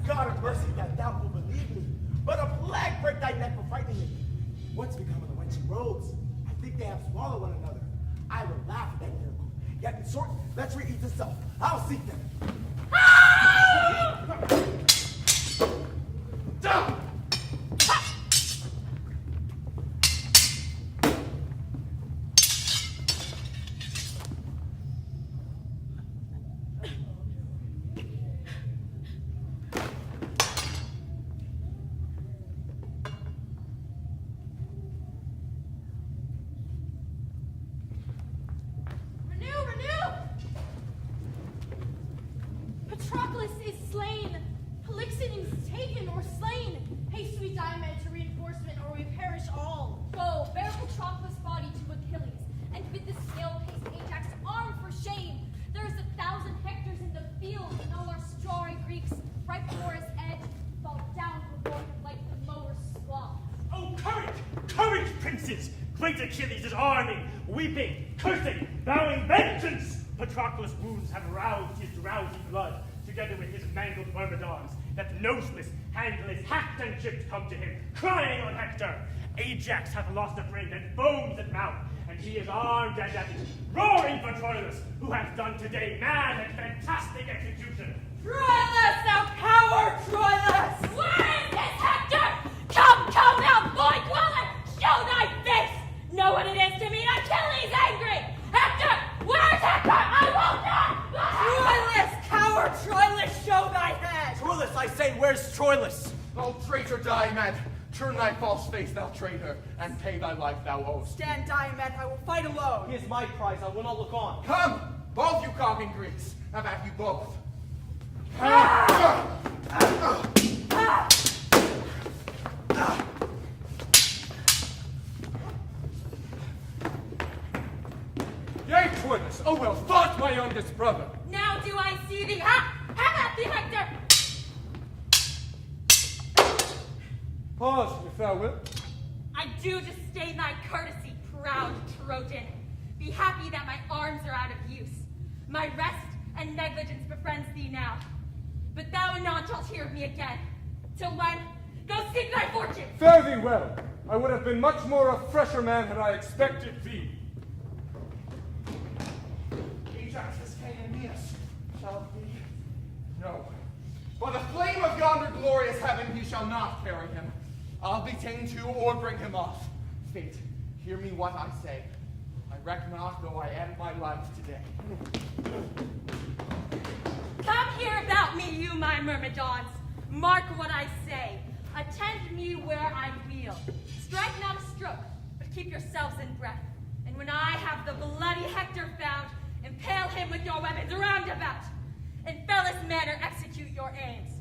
God have mercy that thou wilt believe me. But a plague break thy neck for frightening me. What's become of the wenching rogues? I think they have swallowed one another. I will laugh at that miracle. Yet in short, let's re-eat the self. I'll seek them. Down! Patroclus is slain. Polixenes taken or slain. Haste, sweet Diomed, to reinforcement, or we perish all. Go, bear Patroclus' body to Achilles, and bid the scale-paced Ajax arm for shame. There is 1,000 Hectors in the field, and all our strawy Greeks, right before his edge, fall down before him like the mower's swath. Oh, courage, princes! Great Achilles is arming, weeping, cursing, vowing vengeance! Patroclus' wounds have roused his drowsy blood, together with his mangled myrmidons, that noseless, handless, hacked and chipped come to him, crying on Hector. Ajax hath lost a friend and foams at mouth, and he is armed and at it, roaring for Troilus, who hath done today mad and fantastic execution. Troilus, thou coward, Troilus! Where is this Hector? Come now, boy dweller! Show thy face! Know what it is to meet Achilles angry! Hector! Where's Hector? I will not! Troilus, coward Troilus, show thy head! Troilus, I say, where's Troilus? Oh, traitor Diomed, turn thy false face, thou traitor, and pay thy life thou owest. Stand, Diomed, I will fight alone. He is my prize, I will not look on. Come, both you conquering Greeks, have at you both. Yea, Troilus, oh well fought, my youngest brother. Now do I see thee. Have at thee, Hector! Pause, if thou wilt. I do disdain thy courtesy, proud Trojan. Be happy that my arms are out of use. My rest and negligence befriends thee now. But thou anon shalt hear of me again. Till when? Go seek thy fortune! Fare thee well. I would have been much more a fresher man had I expected thee. Ajax has Aeneas, shall he? No. By the flame of yonder glorious heaven, he shall not carry him. I'll be ta'en to or bring him off. Fate, hear me what I say. I reck not, though I end my life today. Come hear about me, you my myrmidons. Mark what I say. Attend me where I wheel. Strike not a stroke, but keep yourselves in breath. And when I have the bloody Hector found, impale him with your weapons round about. In fellest manner execute your aims.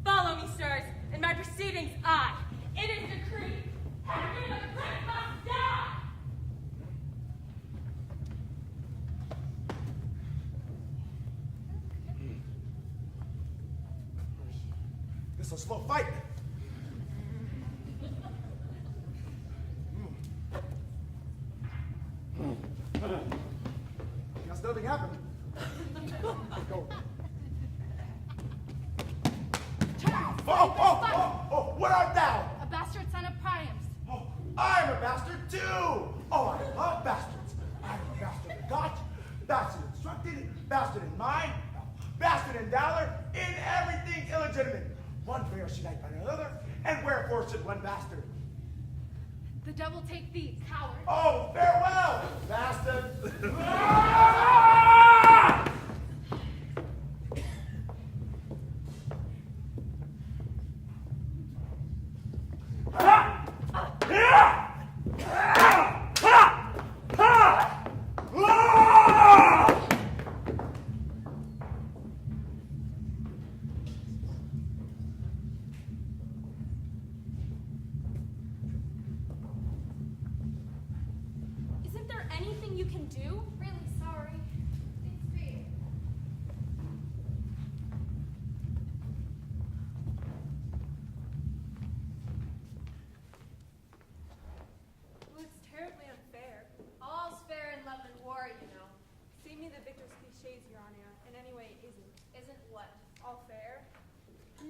Follow me, sirs, in my proceedings I. It is decreed. Hector the Great must die! This is a slow fight. Guess nothing happened. Go. Oh, what art thou? A bastard son of Priam's. Oh, I'm a bastard too. Oh, I love bastards. I'm a bastard in God, bastard instructed, bastard in mind, bastard in valor, in everything illegitimate. One fair should act by another, and wherefore should one bastard? The devil take thee, coward. Oh, farewell, bastard. Isn't there anything you can do? Really sorry. It's big. Well, it's terribly unfair. All's fair in love and war, you know. See me the victor's cliches, Your Honor, and anyway, isn't. Isn't what? All fair?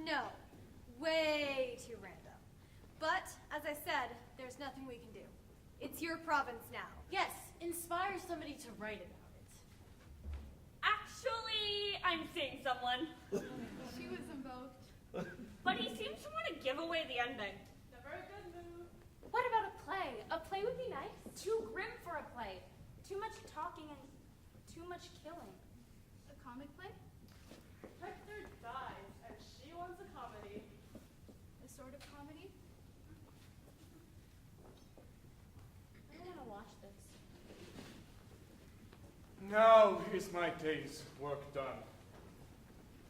No. Way too random. But, as I said, there's nothing we can do. It's your province now. Yes, inspire somebody to write about it. Actually, I'm seeing someone. She was invoked. But he seems to want to give away the ending. Never a good move. What about a play? A play would be nice. Too grim for a play. Too much talking and too much killing. A comic play? Hector dies, and she wants a comedy. A sort of comedy? I don't want to watch this. Now is my day's work done.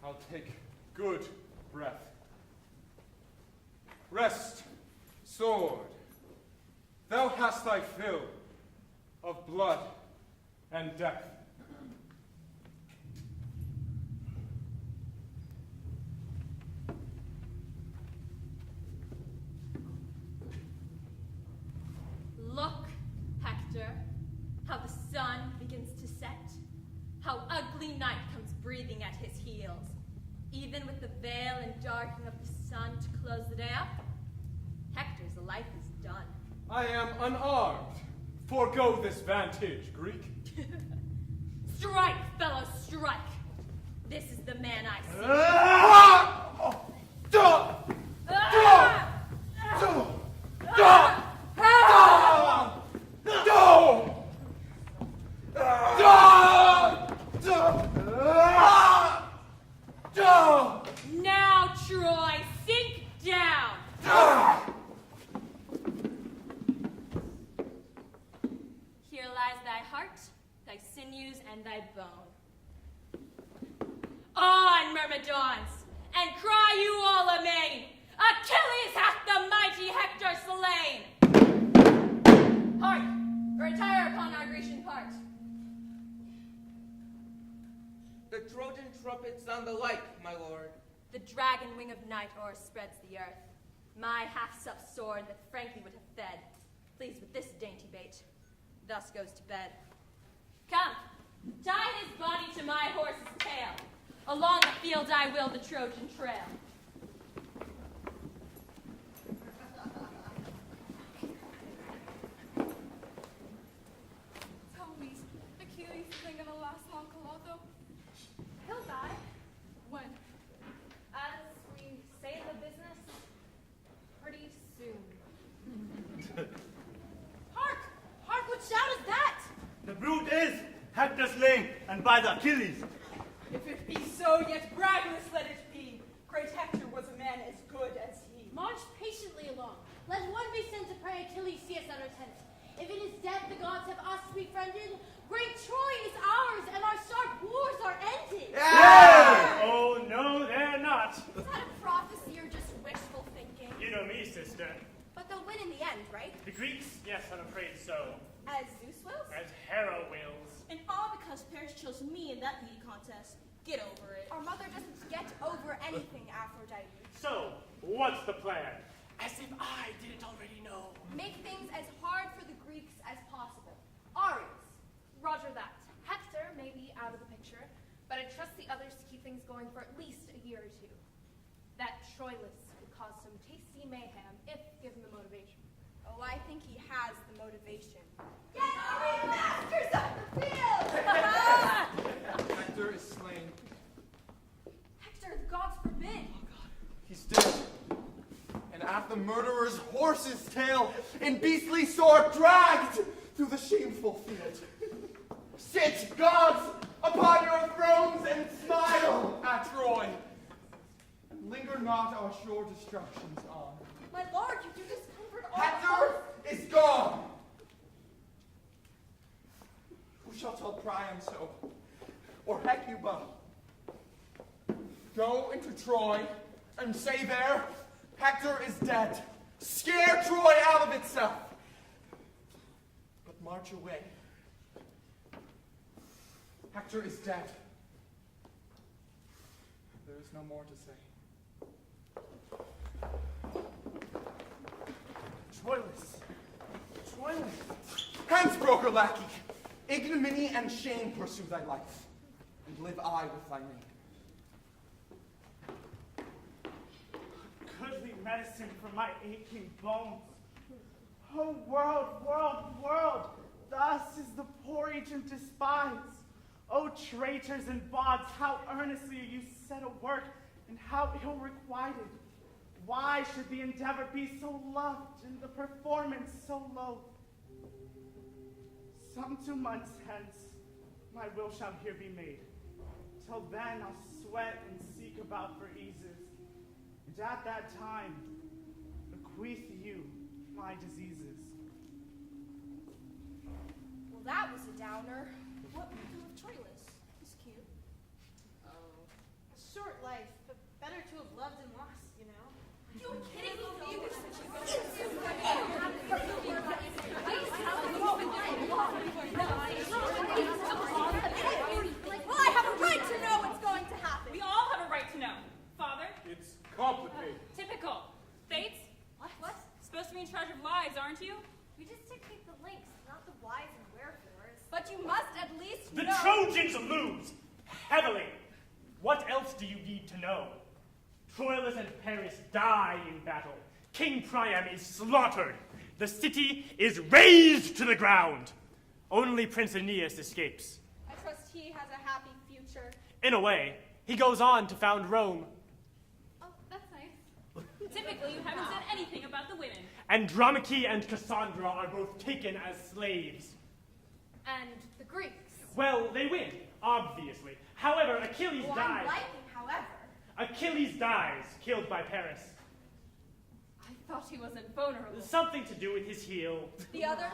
I'll take good breath. Rest, sword. Thou hast thy fill of blood and death. Look, Hector, how the sun begins to set, how ugly night comes breathing at his heels. Even with the veil and darkening of the sun to close the day up, Hector's life is done. I am unarmed. Forgo this vantage, Greek. Strike, fellow, strike! This is the man I see. Now, Troy, sink down! Here lies thy heart, thy sinews, and thy bone. On, Myrmidons, and cry you all amain, Achilles hath the mighty Hector slain. Hark, retire upon our Grecian part. The Trojan trumpets sound alike, my lord. The dragon wing of night o'erspreads the earth. My half-supped sword that frankly would have fed, pleased with this dainty bait, thus goes to bed. Come, tie his body to my horse's tail. Along the field I will the Trojan trail. Tell me, Achilles isn't gonna last long, Clotho? He'll die. When? As we say in the business, pretty soon. Hark! Hark, what shout is that? The brute is Hector slain, and by the Achilles. If it be so, yet bragless let it be. Great Hector was a man as good as he. March patiently along. Let one be sent to pray Achilles see us at our tent. If in his death the gods have us befriended, great Troy is ours, and our sharp wars are ended. Yeah! Oh, no, they're not. Is that a prophecy or just wishful thinking? You know me, sister. But they'll win in the end, right? The Greeks? Yes, I'm afraid so. As Zeus wills? As Hera wills. And all because Paris chose me in that beauty contest. Get over it. Our mother doesn't get over anything, Aphrodite. So, what's the plan? As if I didn't already know. Make things as hard for the Greeks as possible. Ares. Roger that. Hector may be out of the picture, but I trust the others to keep things going for at least a year or two. That Troilus will cause some tasty mayhem if given the motivation. Oh, I think he has the motivation. Get our masters off the field! Hector is slain. Hector, the gods forbid. He's dead. And at the murderer's horse's tail, in beastly sword dragged through the shameful field. Sit, gods, upon your thrones and smile at Troy. And linger not our sure destructions on. My lord, you do discomfort all. Hector is gone. Who shall tell Priam so? Or Hecuba? Go into Troy and say there, Hector is dead. Scare Troy out of itself. But march away. Hector is dead. There is no more to say. Troilus! Troilus! Hence, broker lackey! Ignominy and shame pursue thy life, and live I with thy name. Goodly medicine for my aching bones. Oh, world, world, world, thus is the poor agent despised. O traitors and bawds, how earnestly you set a work, and how ill requited. Why should the endeavor be so loved, and the performance so low? Some 2 months hence, my will shall here be made. Till then I'll sweat and seek about for eases, and at that time, bequeath you my diseases. Well, that was a downer. What would you do with Troilus? He's cute. Oh. A short life, but better to have loved and lost, you know? You kidding me? You were such Well, I have a right to know what's going to happen. We all have a right to know. Father? It's complicated. Typical. Fates? What? Supposed to be in charge of lives, aren't you? We just dictate the links, not the whys and wherefores. But you must at least The know. Trojans lose heavily. What else do you need to know? Troilus and Paris die in battle. King Priam is slaughtered. The city is razed to the ground. Only Prince Aeneas escapes. I trust he has a happy future. In a way, he goes on to found Rome. Oh, that's nice. Typically, you haven't said anything about the women. Andromache and Cassandra are both taken as slaves. And the Greeks. Well, they win, obviously. However, Achilles Well, dies. I'm liking, however. Achilles dies, killed by Paris. I thought he wasn't vulnerable. Something to do with his heel. The others?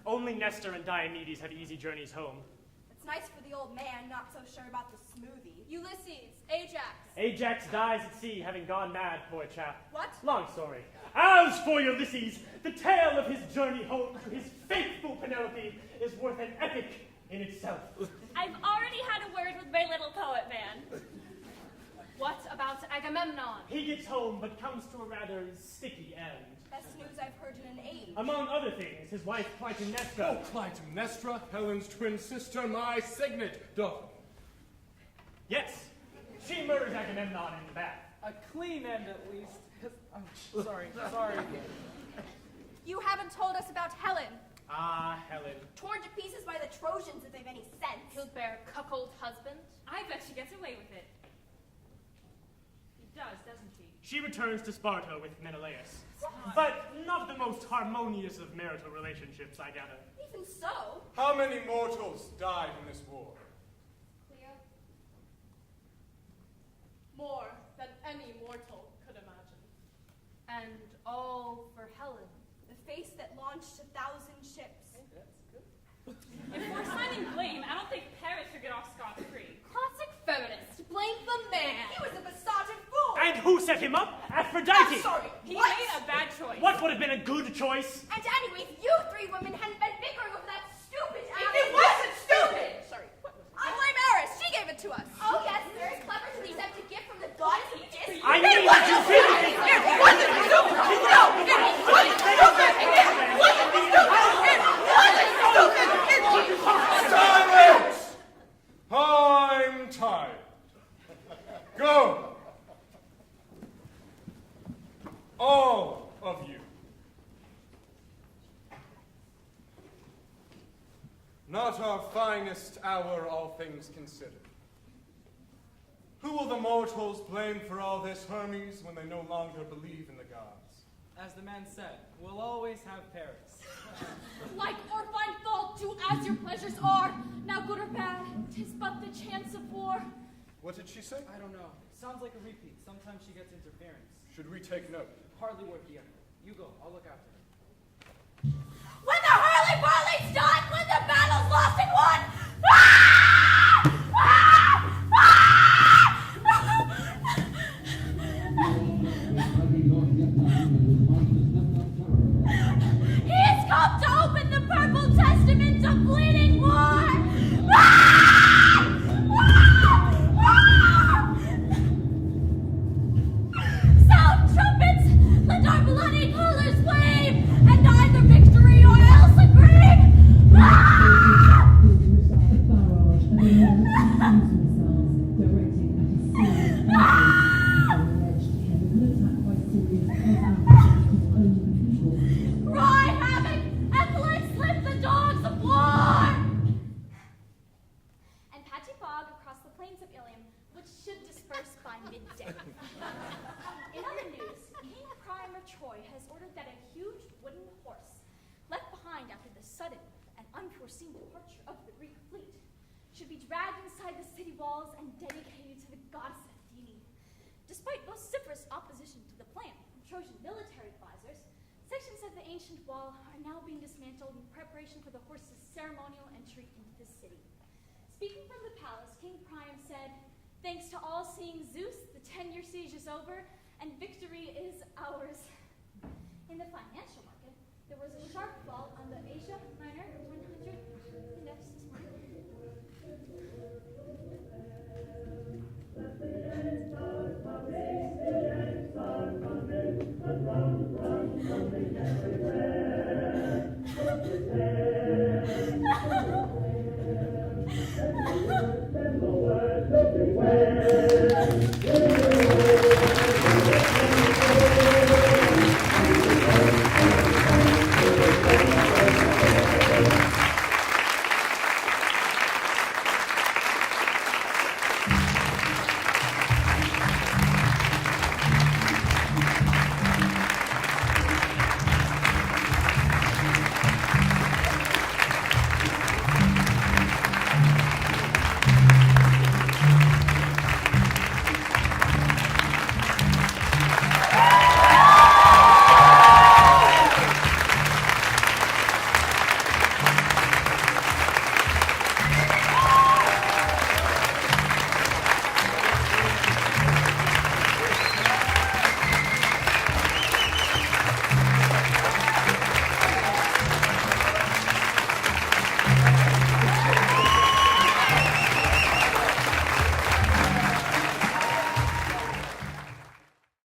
Only Nestor and Diomedes have easy journeys home. It's nice for the old man, not so sure about the smoothie. Ulysses, Ajax. Ajax dies at sea, having gone mad, poor chap. What? Long story. As for Ulysses, the tale of his journey home to his faithful Penelope is worth an epic in itself. I've already had a word with my little poet man. What about Agamemnon? He gets home, but comes to a rather sticky end. Best news I've heard in an age. Among other things, his wife Clytemnestra. Oh, Clytemnestra, Helen's twin sister, my signet daughter. Yes, she murders Agamemnon in the bath. A clean end, at least. I'm sorry. You haven't told us about Helen. Ah, Helen. Torn to pieces by the Trojans, if they've any sense. Killed by her cuckold husband? I bet she gets away with it. He does, doesn't he? She returns to Sparta with Menelaus. But not the most harmonious of marital relationships, I gather. Even so. How many mortals died in this war? Cleo? More than any mortal could imagine. And all for Helen. The face that launched 1,000 ships. If we're assigning blame, I don't think Paris should get off scot-free. Classic feminist. Blame the man. He was a besotted fool. And who set him up? Aphrodite! I'm sorry. He What? made a bad choice. What would have been a good choice? And anyway, if you three women hadn't been bickering over that stupid It wasn't stupid! Sorry. I blame Eris. She gave it to us. Oh, yes. Very clever to accept a gift from the goddess of justice. I mean, what you really think? It wasn't stupid! No! It wasn't stupid! It wasn't stupid! It wasn't stupid! Silence! I'm tired. Go! All of you. Not our finest hour, all things considered. Who will the mortals blame for all this, Hermes, when they no longer believe in the gods? As the man said, we'll always have Paris. Like or find fault, do as your pleasures are. Now good or bad, 'tis but the chance of war. What did she say? I don't know. Sounds like a repeat. Sometimes she gets interference. Should we take note? Hardly worth the effort. You go. I'll look after her. When the hurly-burly's done, when the battle's lost and won, ah! Ah! Ah! He's come to open the purple testament of bleeding war! Ah! Ah! Sound trumpets, let our bloody colors wave, and either victory or else a grave! Ah! Cry havoc, and let slip the dogs of war! And patchy fog across the plains of Ilium, which should disperse by midday. In other news, King Priam of Troy has ordered that a huge wooden horse, left behind after the sudden and unforeseen departure of the Greek fleet, should be dragged inside the city walls and dedicated to the goddess Athene. Despite vociferous opposition to the plan from Trojan military advisors, sections of the ancient wall are now being dismantled in preparation for the horse's ceremonial entry into the city. Speaking from the palace, King Priam said, "Thanks to all-seeing Zeus, the 10-year siege is over, and victory is ours." In the financial market, there was a sharp fall on the Asia Minor twin